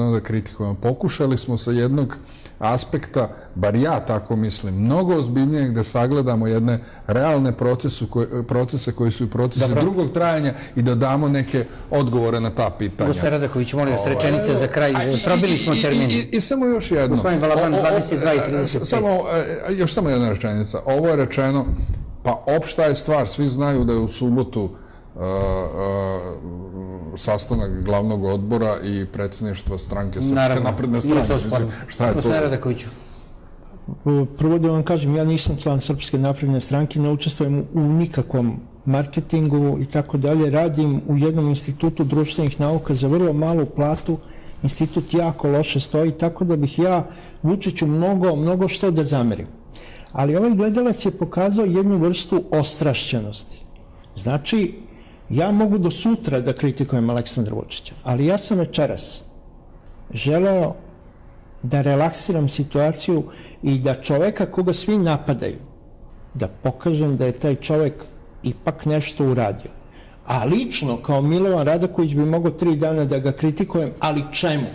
Speaker 3: onda kritikujemo. Pokušali smo sa jednog aspekta, bar ja tako mislim, mnogo ozbiljnije gde sagledamo jedne realne procese koji su i procesi drugog trajanja i da damo neke odgovore na ta pitanja.
Speaker 1: Gospodin Radaković, molim vas, rečenice za kraj. Probili smo termin.
Speaker 3: I samo još jedno.
Speaker 1: Gospodin Balaban, 22 i 35.
Speaker 3: Još samo jedna rečenica. Ovo je rečeno, pa opšta je stvar, svi znaju da je u subotu sastanak glavnog odbora i predsjedništva stranke Srpske napredne stranke. Šta je to?
Speaker 1: Gospodin Radakoviću.
Speaker 2: Prvo da vam kažem, ja nisam član Srpske napredne stranke, ne učestvujem u nikakvom marketingu i tako dalje. Radim u jednom institutu društvenih nauka za vrlo malu platu. Institut jako loše stoji, tako da bih ja Vučiću mnogo što da zamerim. Ali ovaj gledalac je pokazao jednu vrstu ostrašćenosti. Znači, ja mogu do sutra da kritikujem Aleksandra Vučića, ali ja sam večeras želeo da relaksiram situaciju i da čoveka koga svi napadaju, da pokažem da je taj čovek ipak nešto uradio. A lično, kao Milovan Radaković, bi mogao 3 dana da ga kritikujem, ali čemu?